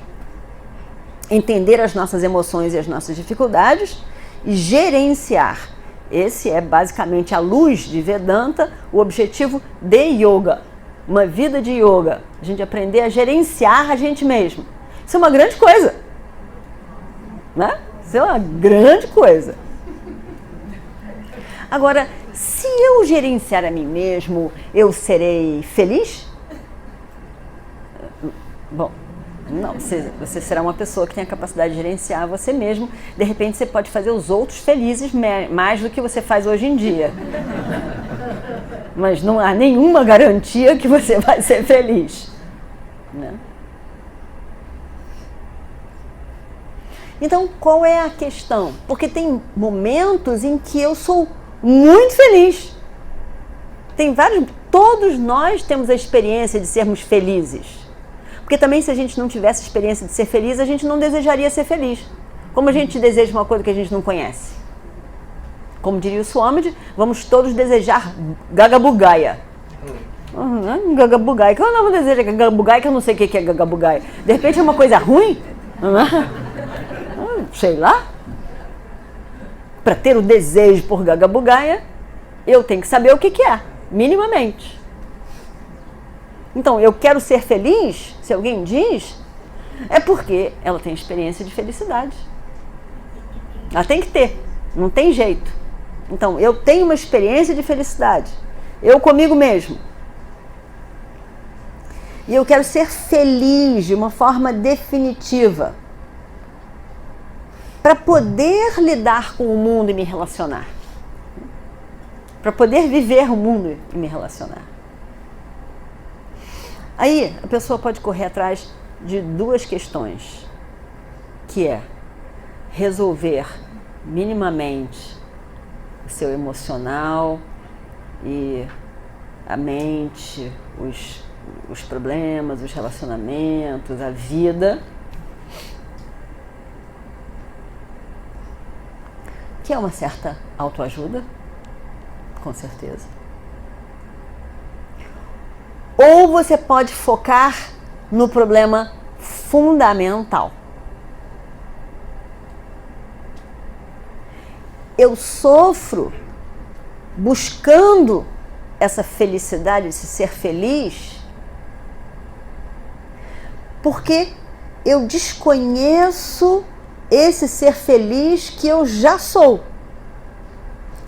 Entender as nossas emoções e as nossas dificuldades e gerenciar. Esse é basicamente, à luz de Vedanta, o objetivo de yoga. Uma vida de yoga. A gente aprender a gerenciar a gente mesmo. Isso é uma grande coisa. Né? Isso é uma grande coisa. Agora, se eu gerenciar a mim mesmo, eu serei feliz? Bom, não, você será uma pessoa que tem a capacidade de gerenciar você mesmo. De repente você pode fazer os outros felizes mais do que você faz hoje em dia. Mas não há nenhuma garantia que você vai ser feliz. Né? Então, qual é a questão? Porque tem momentos em que eu sou muito feliz. Tem vários, todos nós temos a experiência de sermos felizes. Porque também se a gente não tivesse a experiência de ser feliz, a gente não desejaria ser feliz. Como a gente deseja uma coisa que a gente não conhece? Como diria o Swamiji, vamos todos desejar Gagabugaya. Gagabugaya. Eu não desejo Gagabugaya, que eu não sei o que é Gagabugaya. De repente é uma coisa ruim? Sei lá. Para ter o desejo por Gagabugaya, eu tenho que saber o que é, minimamente. Então, eu quero ser feliz, se alguém diz, é porque ela tem experiência de felicidade. Ela tem que ter, não tem jeito. Então, eu tenho uma experiência de felicidade, eu comigo mesmo. E eu quero ser feliz de uma forma definitiva, para poder lidar com o mundo e me relacionar. Para poder viver o mundo e me relacionar. Aí a pessoa pode correr atrás de duas questões, que é resolver minimamente o seu emocional e a mente, os problemas, os relacionamentos, a vida, que é uma certa autoajuda, com certeza. Ou você pode focar no problema fundamental. Eu sofro buscando essa felicidade, esse ser feliz, porque eu desconheço esse ser feliz que eu já sou,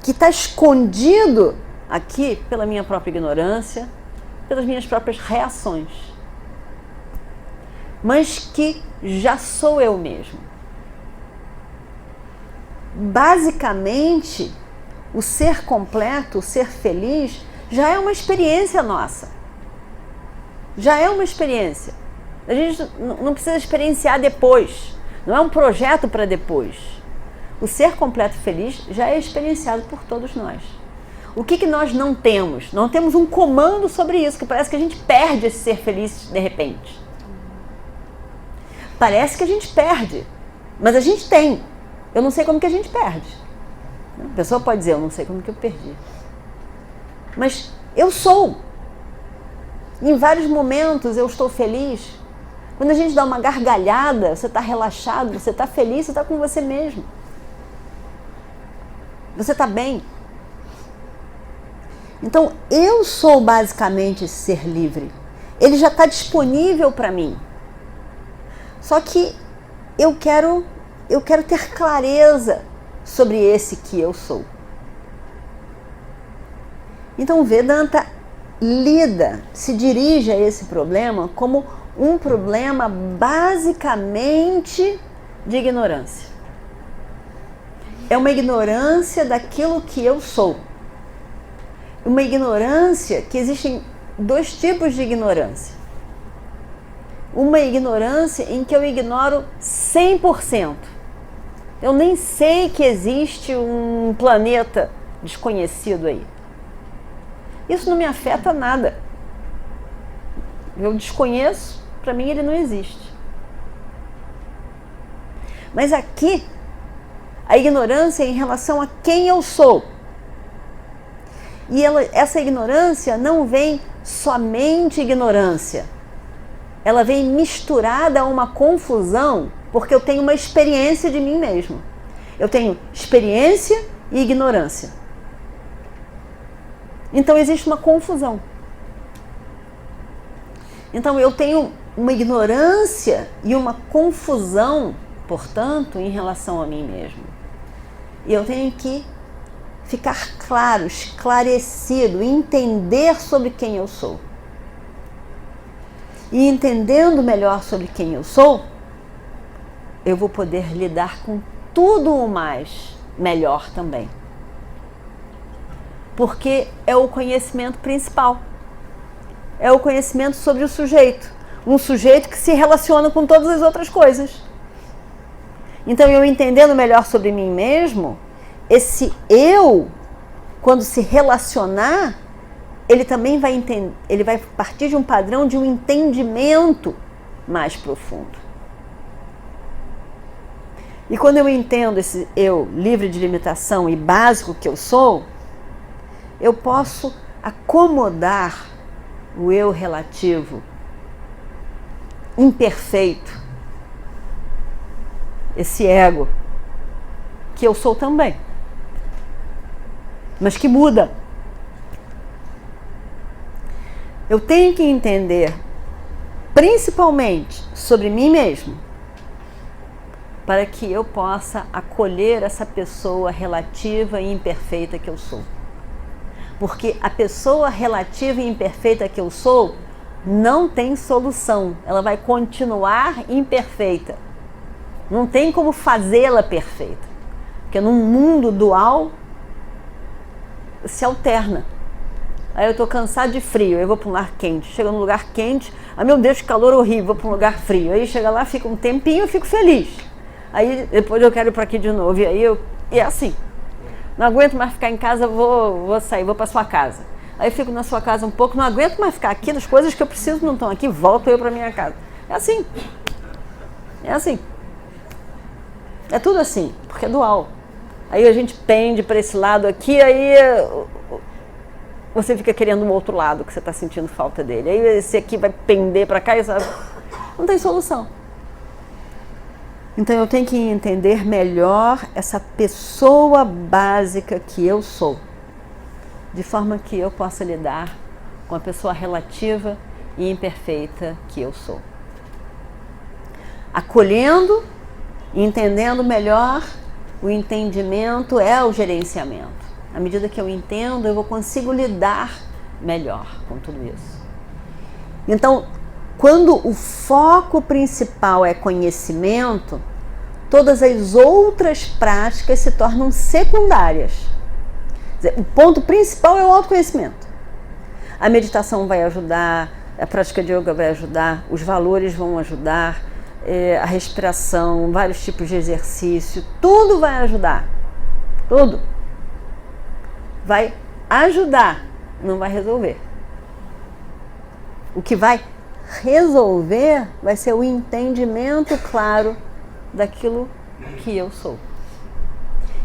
que está escondido aqui pela minha própria ignorância, pelas minhas próprias reações, mas que já sou eu mesmo. Basicamente, o ser completo, o ser feliz, já é uma experiência nossa. Já é uma experiência. A gente não precisa experienciar depois. Não é um projeto para depois. O ser completo feliz já é experienciado por todos nós. O que nós não temos? Não temos um comando sobre isso, que parece que a gente perde esse ser feliz de repente. Parece que a gente perde, mas a gente tem. Eu não sei como que a gente perde. A pessoa pode dizer, eu não sei como que eu perdi. Mas eu sou. Em vários momentos eu estou feliz. Quando a gente dá uma gargalhada, você está relaxado, você está feliz, você está com você mesmo. Você está bem. Então, eu sou basicamente esse ser livre. Ele já está disponível para mim. Só que eu quero ter clareza sobre esse que eu sou. Então, o Vedanta se dirige a esse problema como um problema basicamente de ignorância. É uma ignorância daquilo que eu sou. Uma ignorância que existem dois tipos de ignorância. uma ignorância em que eu ignoro 100%. Eu nem sei que existe um planeta desconhecido aí. Isso não me afeta nada. Eu desconheço, para mim ele não existe. Mas aqui, a ignorância é em relação a quem eu sou. E essa ignorância não vem somente ignorância. Ela vem misturada a uma confusão, porque eu tenho uma experiência de mim mesmo. Eu tenho experiência e ignorância. Então existe uma confusão. Então eu tenho uma ignorância e uma confusão, portanto, em relação a mim mesmo. E eu tenho que ficar claro, esclarecido, entender sobre quem eu sou. E entendendo melhor sobre quem eu sou, eu vou poder lidar com tudo o mais melhor também. Porque é o conhecimento principal. É o conhecimento sobre o sujeito. Um sujeito que se relaciona com todas as outras coisas. Então, eu entendendo melhor sobre mim mesmo, esse eu, quando se relacionar, ele também vai entender, ele vai partir de um padrão de um entendimento mais profundo. E quando eu entendo esse eu livre de limitação e básico que eu sou, eu posso acomodar o eu relativo, imperfeito, esse ego, que eu sou também, mas que muda. Eu tenho que entender, principalmente sobre mim mesmo, para que eu possa acolher essa pessoa relativa e imperfeita que eu sou. Porque a pessoa relativa e imperfeita que eu sou não tem solução. Ela vai continuar imperfeita. Não tem como fazê-la perfeita. Porque num mundo dual se alterna. Aí eu estou cansado de frio, eu vou para um lugar quente. Chega num lugar quente, meu Deus, que calor horrível, vou para um lugar frio. Aí chega lá, fica um tempinho, eu fico feliz. Aí depois eu quero ir para aqui de novo. E aí é assim. Não aguento mais ficar em casa, vou sair, vou para sua casa. Aí fico na sua casa um pouco, não aguento mais ficar aqui, as coisas que eu preciso não estão aqui, volto eu para minha casa. É assim. É assim. É tudo assim, porque é dual. Aí a gente pende para esse lado aqui, aí você fica querendo um outro lado, que você está sentindo falta dele. Aí esse aqui vai pender para cá e sabe? Não tem solução. Então eu tenho que entender melhor essa pessoa básica que eu sou, de forma que eu possa lidar com a pessoa relativa e imperfeita que eu sou. Acolhendo e entendendo melhor, o entendimento é o gerenciamento. À medida que eu entendo, eu consigo lidar melhor com tudo isso. Então, quando o foco principal é conhecimento, todas as outras práticas se tornam secundárias. Quer dizer, o ponto principal é o autoconhecimento. A meditação vai ajudar, a prática de yoga vai ajudar, os valores vão ajudar, a respiração, vários tipos de exercício, tudo vai ajudar. Tudo. Vai ajudar, não vai resolver. O que vai resolver vai ser o entendimento claro daquilo que eu sou.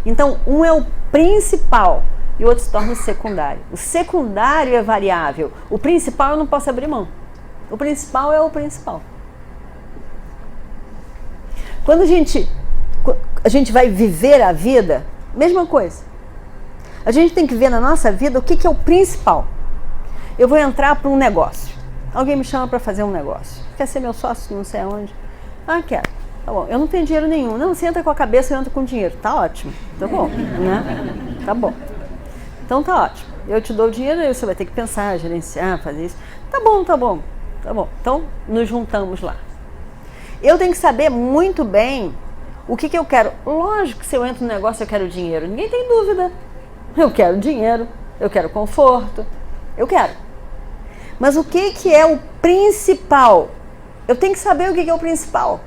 Então, um é o principal e o outro se torna o secundário. O secundário é variável, o principal eu não posso abrir mão. O principal é o principal. Quando a gente vai viver a vida, mesma coisa. A gente tem que ver na nossa vida o que é o principal. Eu vou entrar para um negócio. Alguém me chama para fazer um negócio. Quer ser meu sócio, não sei aonde? Ah, quero. Tá bom, eu não tenho dinheiro nenhum. Não, você entra com a cabeça, eu entro com dinheiro. Tá ótimo. Tá bom, né? Tá bom. Então tá ótimo. Eu te dou o dinheiro, aí você vai ter que pensar, gerenciar, fazer isso. Tá bom, tá bom. Tá bom. Então, nos juntamos lá. Eu tenho que saber muito bem o que eu quero. Lógico que se eu entro no negócio eu quero dinheiro. Ninguém tem dúvida. Eu quero dinheiro, eu quero conforto, eu quero. Mas o que é o principal? eu tenho que saber o que é o principal.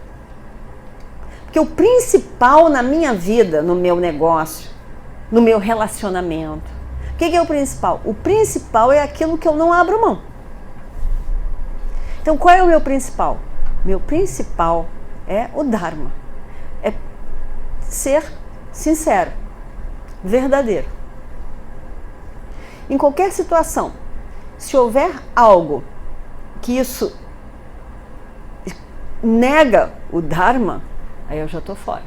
Porque o principal na minha vida, no meu negócio, no meu relacionamento, o que é o principal? O principal é aquilo que eu não abro mão. Então, qual é o meu principal? Meu principal é o Dharma. É ser sincero, verdadeiro. Em qualquer situação, se houver algo que isso nega o Dharma, aí eu já estou fora.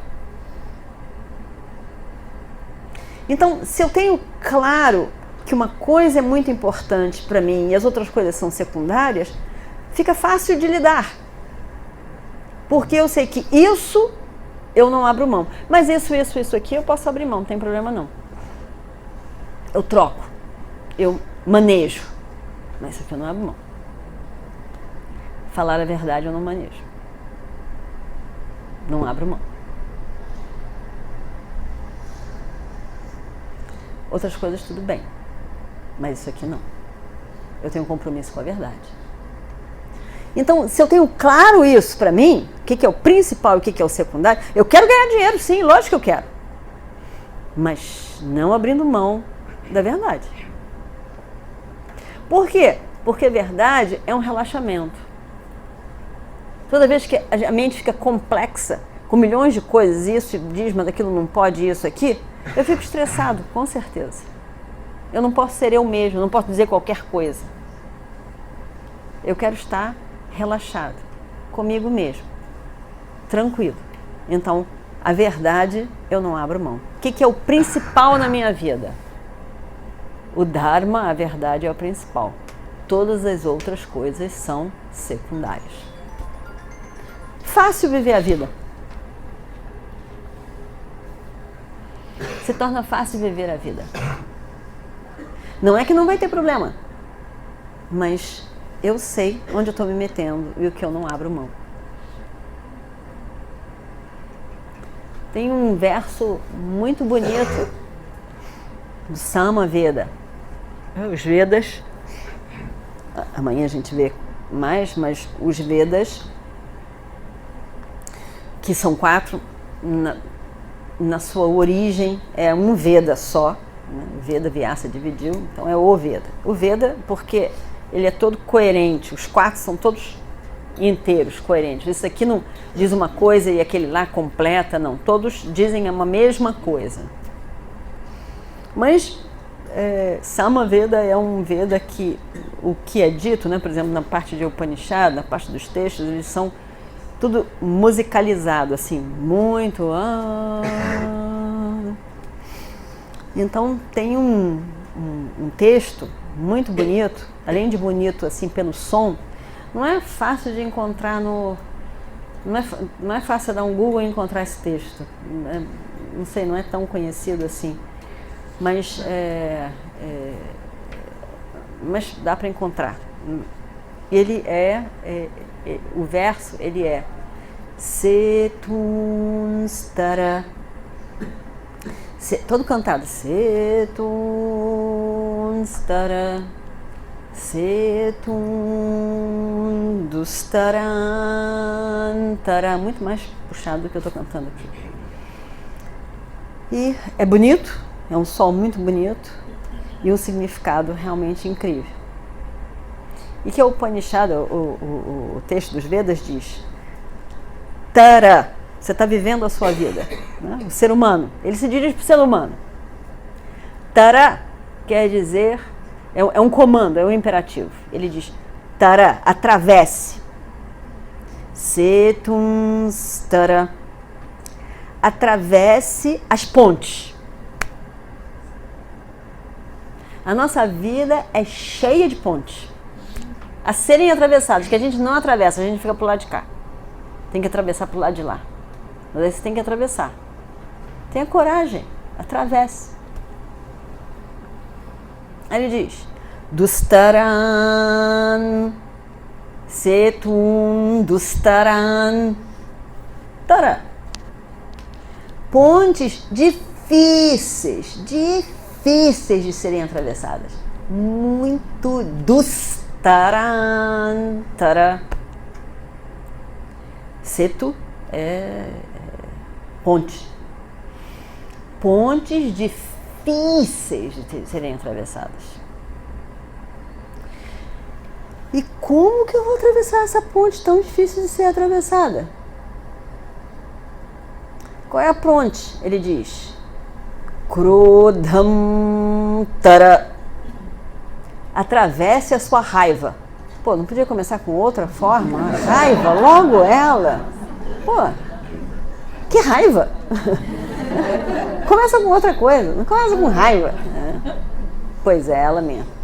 Então, se eu tenho claro que uma coisa é muito importante para mim e as outras coisas são secundárias, fica fácil de lidar. Porque eu sei que isso eu não abro mão. Mas isso aqui eu posso abrir mão, não tem problema não. Eu troco, eu manejo. Mas isso aqui eu não abro mão. Falar a verdade eu não manejo. Não abro mão. Outras coisas tudo bem, mas isso aqui não. Eu tenho um compromisso com a verdade. Então, se eu tenho claro isso para mim, o que é o principal e o que é o secundário, eu quero ganhar dinheiro, sim, lógico que eu quero. Mas não abrindo mão da verdade. Por quê? Porque verdade é um relaxamento. Toda vez que a mente fica complexa, com milhões de coisas, isso diz, mas aquilo não pode, isso aqui, eu fico estressado, com certeza. Eu não posso ser eu mesmo, não posso dizer qualquer coisa. Eu quero estar relaxado, comigo mesmo, tranquilo. Então, a verdade eu não abro mão. O que é o principal na minha vida? O Dharma, a verdade é o principal. Todas as outras coisas são secundárias. Fácil viver a vida. Se torna fácil viver a vida. Não é que não vai ter problema, mas eu sei onde eu estou me metendo e o que eu não abro mão. Tem um verso muito bonito do Sama Veda. Os Vedas, amanhã a gente vê mais, mas os Vedas, que são 4, na sua origem é um Veda só, né? Veda Vyasa dividiu, então é o Veda. O Veda porque ele é todo coerente, os 4 são todos inteiros, coerentes. Isso aqui não diz uma coisa e aquele lá completa, não. Todos dizem uma mesma coisa. Mas Sama Veda é um Veda que o que é dito, né, por exemplo, na parte de Upanishad, na parte dos textos, eles são tudo musicalizado, assim, muito. Então tem um texto muito bonito, além de bonito assim pelo som, não é fácil de encontrar não é fácil dar um Google e encontrar esse texto. Não sei, não é tão conhecido assim, mas dá para encontrar. Ele o verso, ele é Setunstara, todo cantado, Setunstara, Setundustarantara, muito mais puxado do que eu estou cantando aqui. E é bonito, é um sol muito bonito e um significado realmente incrível. E que o Upanishad, o texto dos Vedas diz, Tara, você está vivendo a sua vida, né? O ser humano, ele se dirige para o ser humano. Tara quer dizer, é um comando, é um imperativo. Ele diz, Tara, atravesse. Setunstara, atravesse as pontes. A nossa vida é cheia de pontes a serem atravessados, que a gente não atravessa, a gente fica pro lado de cá. Tem que atravessar pro lado de lá. Mas aí você tem que atravessar. Tenha coragem, atravesse. Aí ele diz, Dustaran, Setun, Dustaran, Tara. Pontes difíceis de serem atravessadas. Muito Dustaran, Tara. Setu é ponte. Pontes difíceis de serem atravessadas. E como que eu vou atravessar essa ponte tão difícil de ser atravessada? Qual é a ponte? Ele diz: Krodham Tara. Atravesse a sua raiva. Pô, não podia começar com outra forma? A raiva, logo ela. Pô, que raiva! Começa com outra coisa, não começa com raiva. Pois é, ela mesmo.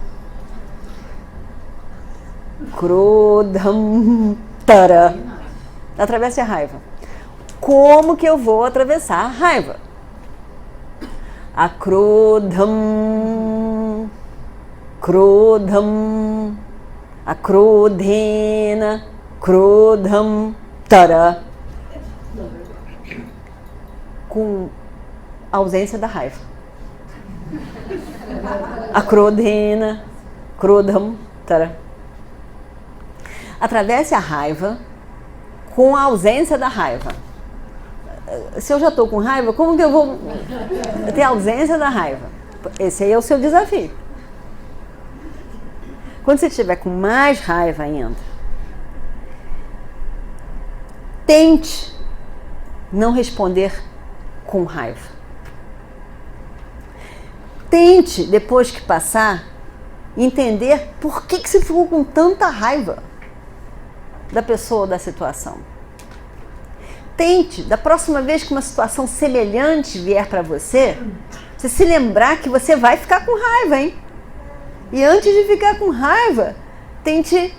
Krodham Tara. Atravesse a raiva. Como que eu vou atravessar a raiva? Akrodham, Krodham, Akrodhena, Krodham Tara. Com ausência da raiva. Akrodhena, Krodham Tara. Atravesse a raiva com a ausência da raiva. Se eu já estou com raiva, como que eu vou ter ausência da raiva? Esse aí é o seu desafio. Quando você estiver com mais raiva ainda, tente não responder com raiva. Tente, depois que passar, entender por que você ficou com tanta raiva da pessoa ou da situação. Tente, da próxima vez que uma situação semelhante vier para você se lembrar que você vai ficar com raiva, hein? E antes de ficar com raiva, tente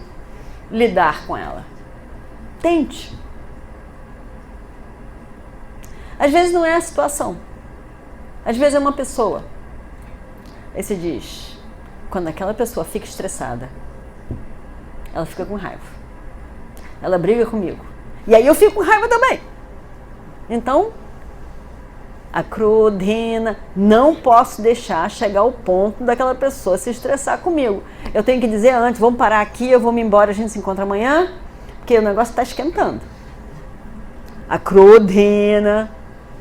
lidar com ela. Tente. Às vezes não é a situação. Às vezes é uma pessoa. Aí você diz, quando aquela pessoa fica estressada, ela fica com raiva. Ela briga comigo. E aí eu fico com raiva também. Então, a Krodhena, não posso deixar chegar ao ponto daquela pessoa se estressar comigo. Eu tenho que dizer antes, vamos parar aqui, eu vou me embora, a gente se encontra amanhã, porque o negócio está esquentando. A Krodhena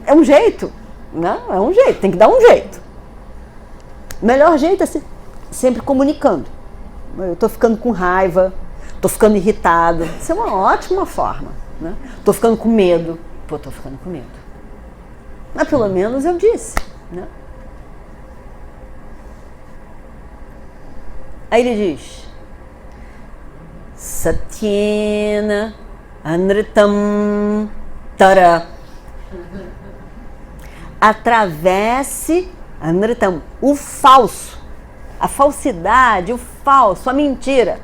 é um jeito, não? É um jeito, tem que dar um jeito. O melhor jeito é sempre comunicando. Eu estou ficando com raiva, estou ficando irritado. Isso é uma ótima forma. Né? Estou ficando com medo. Pô, estou ficando com medo. Mas pelo menos eu disse. Né? Aí ele diz: Satyena Anritam Tara. Atravesse Anritam, o falso, a falsidade, o falso, a mentira.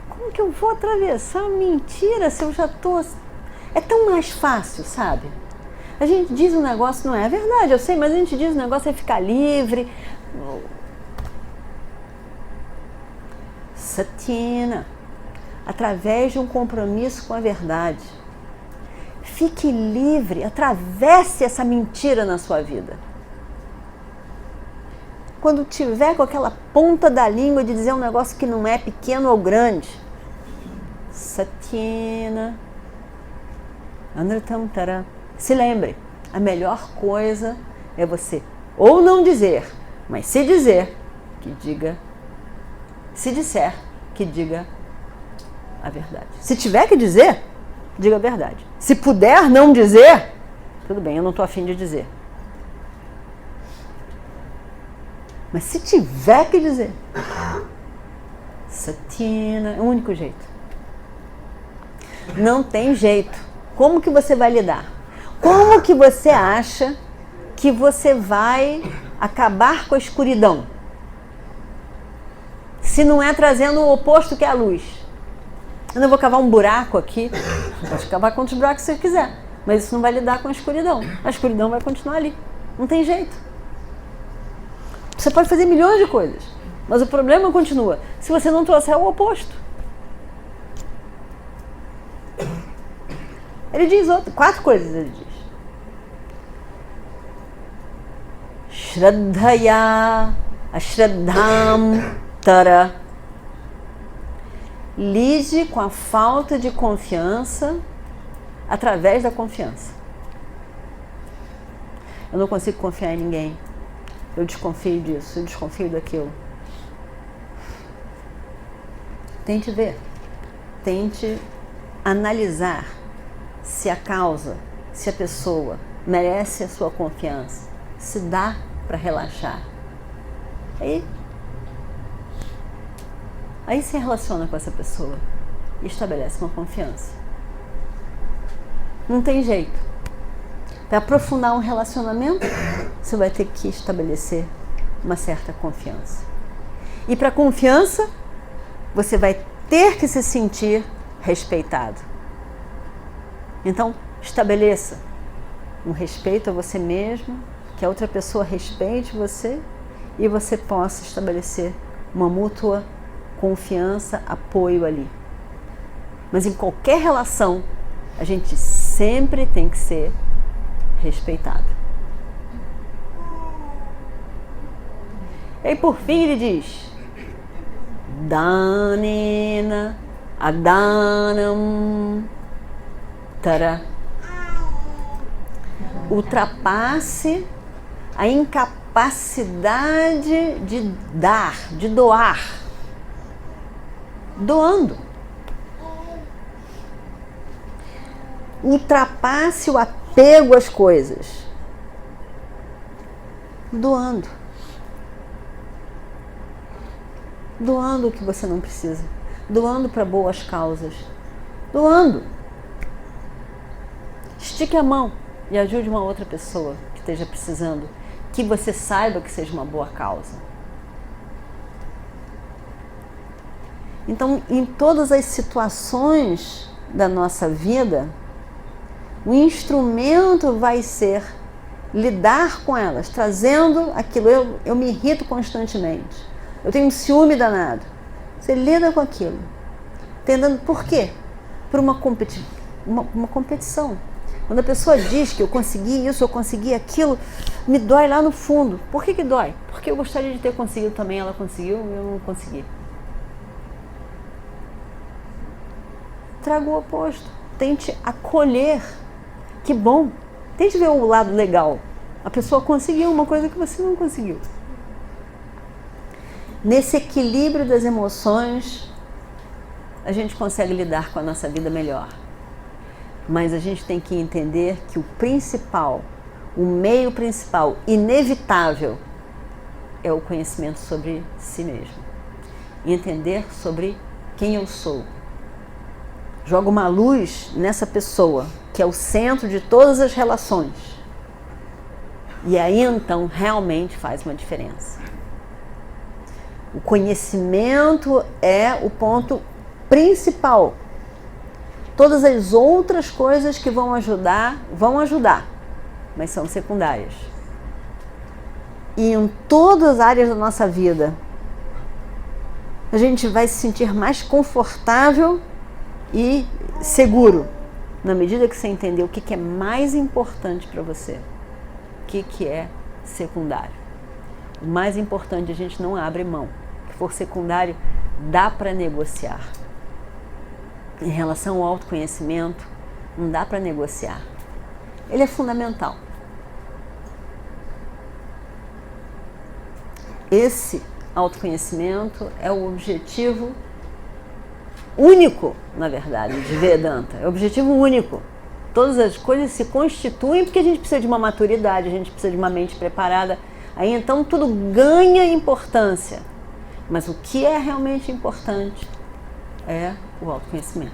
Como que eu vou atravessar a mentira se eu já estou... É tão mais fácil, sabe? A gente diz um negócio, não é verdade, eu sei, mas a gente diz um negócio é ficar livre. Satyena, através de um compromisso com a verdade. Fique livre, atravesse essa mentira na sua vida. Quando tiver com aquela ponta da língua de dizer um negócio que não é pequeno ou grande, Satyena Anritam Tara. Se lembre, a melhor coisa é você ou não dizer, mas se dizer, que diga, se disser, que diga a verdade. Se tiver que dizer, diga a verdade. Se puder não dizer, tudo bem, eu não estou afim de dizer. Mas se tiver que dizer, Satyena, é o único jeito. Não tem jeito. Como que você vai lidar? Como que você acha que você vai acabar com a escuridão? Se não é trazendo o oposto que é a luz. Eu não vou cavar um buraco aqui. Pode cavar quantos buracos você quiser. Mas isso não vai lidar com a escuridão. A escuridão vai continuar ali. Não tem jeito. Você pode fazer milhões de coisas, mas o problema continua se você não trouxer o oposto. Ele diz 4 coisas, ele diz. Shraddhaya Ashraddham Tara. Lide com a falta de confiança através da confiança. Eu não consigo confiar em ninguém. Eu desconfio disso, eu desconfio daquilo. Tente ver, tente analisar se a causa, se a pessoa merece a sua confiança, se dá para relaxar. Aí se relaciona com essa pessoa e estabelece uma confiança. Não tem jeito. Para aprofundar um relacionamento, você vai ter que estabelecer uma certa confiança. E para confiança, você vai ter que se sentir respeitado. Então, estabeleça um respeito a você mesmo, que a outra pessoa respeite você e você possa estabelecer uma mútua confiança, apoio ali. Mas em qualquer relação, a gente sempre tem que ser respeitado. E aí, por fim, ele diz: Danena Adanam Tara. Ultrapasse a incapacidade de dar, de doar. Doando. Ultrapasse o apego às coisas. Doando. Doando o que você não precisa. Doando para boas causas. Doando. Estique a mão e ajude uma outra pessoa que esteja precisando, que você saiba que seja uma boa causa. Então, em todas as situações da nossa vida, o instrumento vai ser lidar com elas, trazendo aquilo. Eu me irrito constantemente. Eu tenho um ciúme danado. Você lida com aquilo. Tentando, por quê? Por uma competição. Quando a pessoa diz que eu consegui isso, eu consegui aquilo, me dói lá no fundo. Por que dói? Porque eu gostaria de ter conseguido também, ela conseguiu e eu não consegui. Traga o oposto. Tente acolher. Que bom. Tente ver o lado legal. A pessoa conseguiu uma coisa que você não conseguiu. Nesse equilíbrio das emoções, a gente consegue lidar com a nossa vida melhor. Mas a gente tem que entender que o principal, o meio principal, inevitável, é o conhecimento sobre si mesmo. Entender sobre quem eu sou. Joga uma luz nessa pessoa, que é o centro de todas as relações. E aí então realmente faz uma diferença. O conhecimento é o ponto principal. Todas as outras coisas que vão ajudar, mas são secundárias. E em todas as áreas da nossa vida, a gente vai se sentir mais confortável e seguro, na medida que você entender o que é mais importante para você, o que é secundário. O mais importante a gente não abre mão. O que for secundário, dá para negociar. Em relação ao autoconhecimento, não dá para negociar. Ele é fundamental. Esse autoconhecimento é o objetivo único, na verdade, de Vedanta. É o objetivo único. Todas as coisas se constituem porque a gente precisa de uma maturidade, a gente precisa de uma mente preparada. Aí então tudo ganha importância. Mas o que é realmente importante é o autoconhecimento.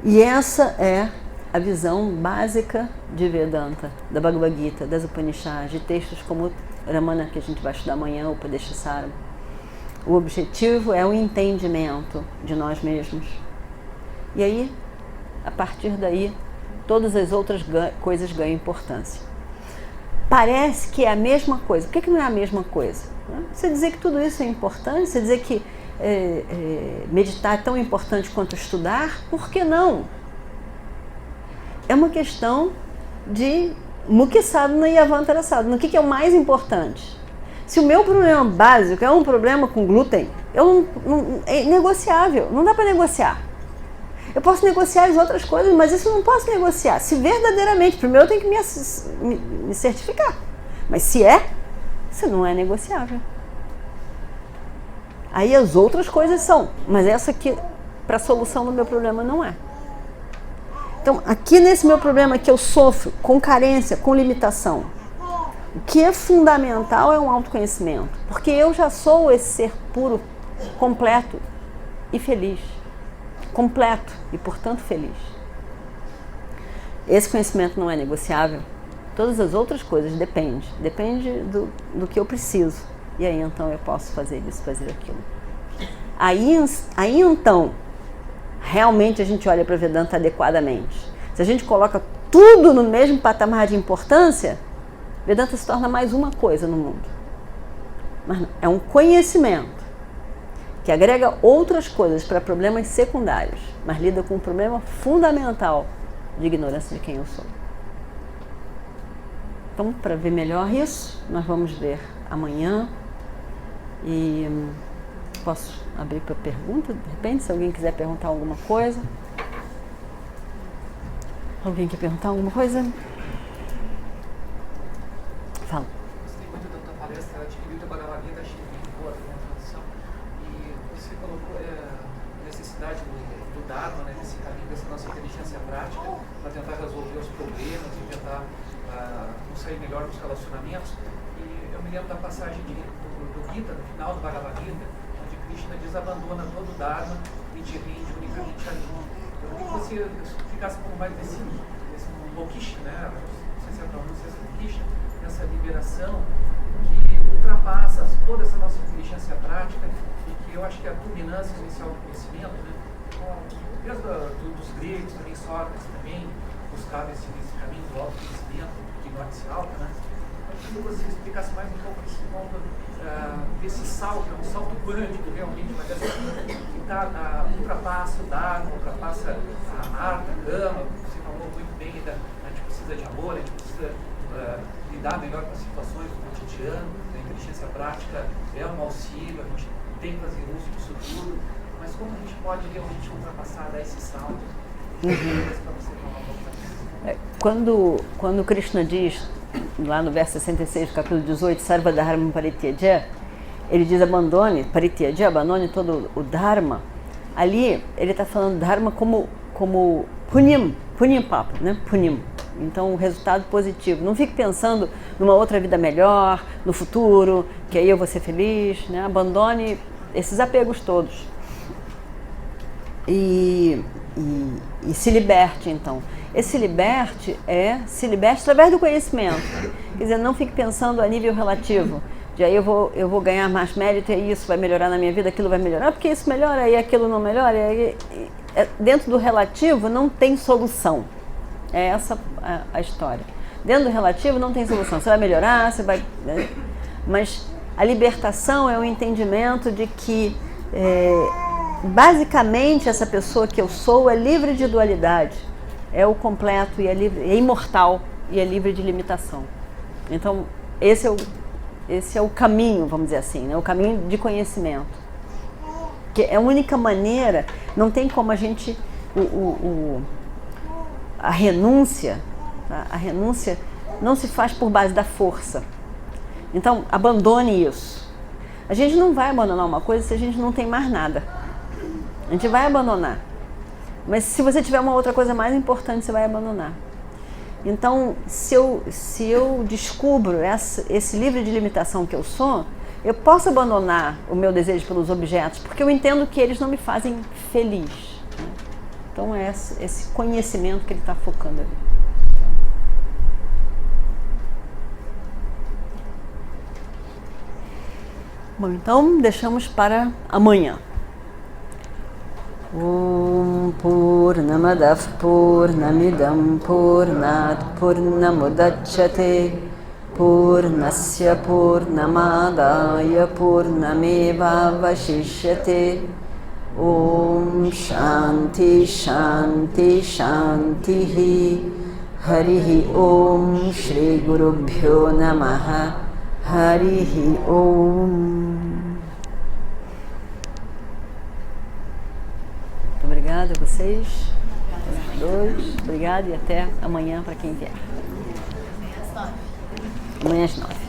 E essa é a visão básica de Vedanta, da Bhagavad Gita, das Upanishads, de textos como Ramana, que a gente vai estudar amanhã, o Upadeshasara. O objetivo é o entendimento de nós mesmos. E aí, a partir daí, todas as outras coisas ganham importância. Parece que é a mesma coisa. Por que não é a mesma coisa? Você dizer que tudo isso é importante, você dizer que meditar é tão importante quanto estudar, por que não? É uma questão de Mukha Sadhana e Avantara Sadhana. O que é o mais importante? Se o meu problema básico é um problema com glúten, é negociável, não dá para negociar. Eu posso negociar as outras coisas, mas isso eu não posso negociar. Se verdadeiramente, primeiro eu tenho que me certificar. Mas se isso não é negociável. Aí as outras coisas são, mas essa aqui, para a solução do meu problema, não é. Então, aqui nesse meu problema que eu sofro com carência, com limitação, o que é fundamental é um autoconhecimento, porque eu já sou esse ser puro, completo e feliz. Completo e, portanto, feliz. Esse conhecimento não é negociável. Todas as outras coisas depende do que eu preciso. E aí, então, eu posso fazer isso, fazer aquilo. Aí então, realmente a gente olha para o Vedanta adequadamente. Se a gente coloca tudo no mesmo patamar de importância, Vedanta se torna mais uma coisa no mundo. Mas não, é um conhecimento que agrega outras coisas para problemas secundários, mas lida com um problema fundamental de ignorância de quem eu sou. Então, para ver melhor isso, nós vamos ver amanhã. E posso abrir para pergunta, de repente, se alguém quiser perguntar alguma coisa. Alguém quer perguntar alguma coisa? Fala. Gostei muito da tua palestra, adquiriu a Bhagavad Gita, achei muito boa a tradução. E você colocou a necessidade do Dharma, né, desse caminho, dessa nossa inteligência prática, para tentar resolver os problemas e tentar nos sair melhor dos relacionamentos. E eu me lembro da passagem do Gita, no final do Bhagavad Gita, onde Krishna diz: abandona todo o Dharma e te rende unicamente a mim. Eu queria que você ficasse um pouco mais desse Moksha, né? Não sei se é a pronúncia, Moksha, essa liberação que ultrapassa toda essa nossa inteligência prática e que eu acho que é a culminância inicial do conhecimento, né? Desde dos gregos, também Sócrates também buscava esse caminho do autoconhecimento, de norte e alta, né? Eu queria que você explicasse mais um pouco esse ponto desse salto, é um salto quântico realmente, mas que ultrapassa o Dharma, ultrapassa a arte, a gama. Você falou muito bem a gente precisa de amor, a gente precisa lidar melhor com as situações do cotidiano, a inteligência prática é um auxílio, a gente tem que fazer uso disso tudo, mas como a gente pode realmente ultrapassar, dar esse salto? Quando Krishna diz, lá no verso 66, capítulo 18, Sarva Dharma Parityaja, ele diz abandone todo o Dharma. Ali ele está falando Dharma como Punyam Papa, né? Punyam. Então, o resultado positivo. Não fique pensando numa outra vida melhor, no futuro, que aí eu vou ser feliz, né? Abandone esses apegos todos. E se liberte, então. Esse se liberte através do conhecimento. Quer dizer, não fique pensando a nível relativo. De aí eu vou ganhar mais mérito e isso vai melhorar na minha vida, aquilo vai melhorar, porque isso melhora e aquilo não melhora. Dentro do relativo não tem solução. É essa a história. Dentro do relativo não tem solução. Você vai melhorar, você vai... Né? Mas a libertação é o entendimento de que, basicamente, essa pessoa que eu sou é livre de dualidade. É o completo e é imortal e é livre de limitação. Então, esse é o caminho, vamos dizer assim, né? O caminho de conhecimento. Que é a única maneira, não tem como a gente... A renúncia, tá? A renúncia não se faz por base da força. Então, abandone isso. A gente não vai abandonar uma coisa se a gente não tem mais nada. A gente vai abandonar. Mas se você tiver uma outra coisa mais importante, você vai abandonar. Então, se eu descubro esse livre de limitação que eu sou, eu posso abandonar o meu desejo pelos objetos, porque eu entendo que eles não me fazem feliz. Né? Então, é esse conhecimento que ele está focando ali. Bom, então, deixamos para amanhã. Om Purnamadav Purnamidam Purnat Purnamudachyate Purnasya Purnamadaya Purnameva Vashishyate Om Shanti Shanti Shanti Harihi Om Shri Gurubhyo Namaha Harihi Om. Muito obrigada. Obrigada a vocês. Dois. Obrigada e até amanhã para quem vier. Amanhã às 9.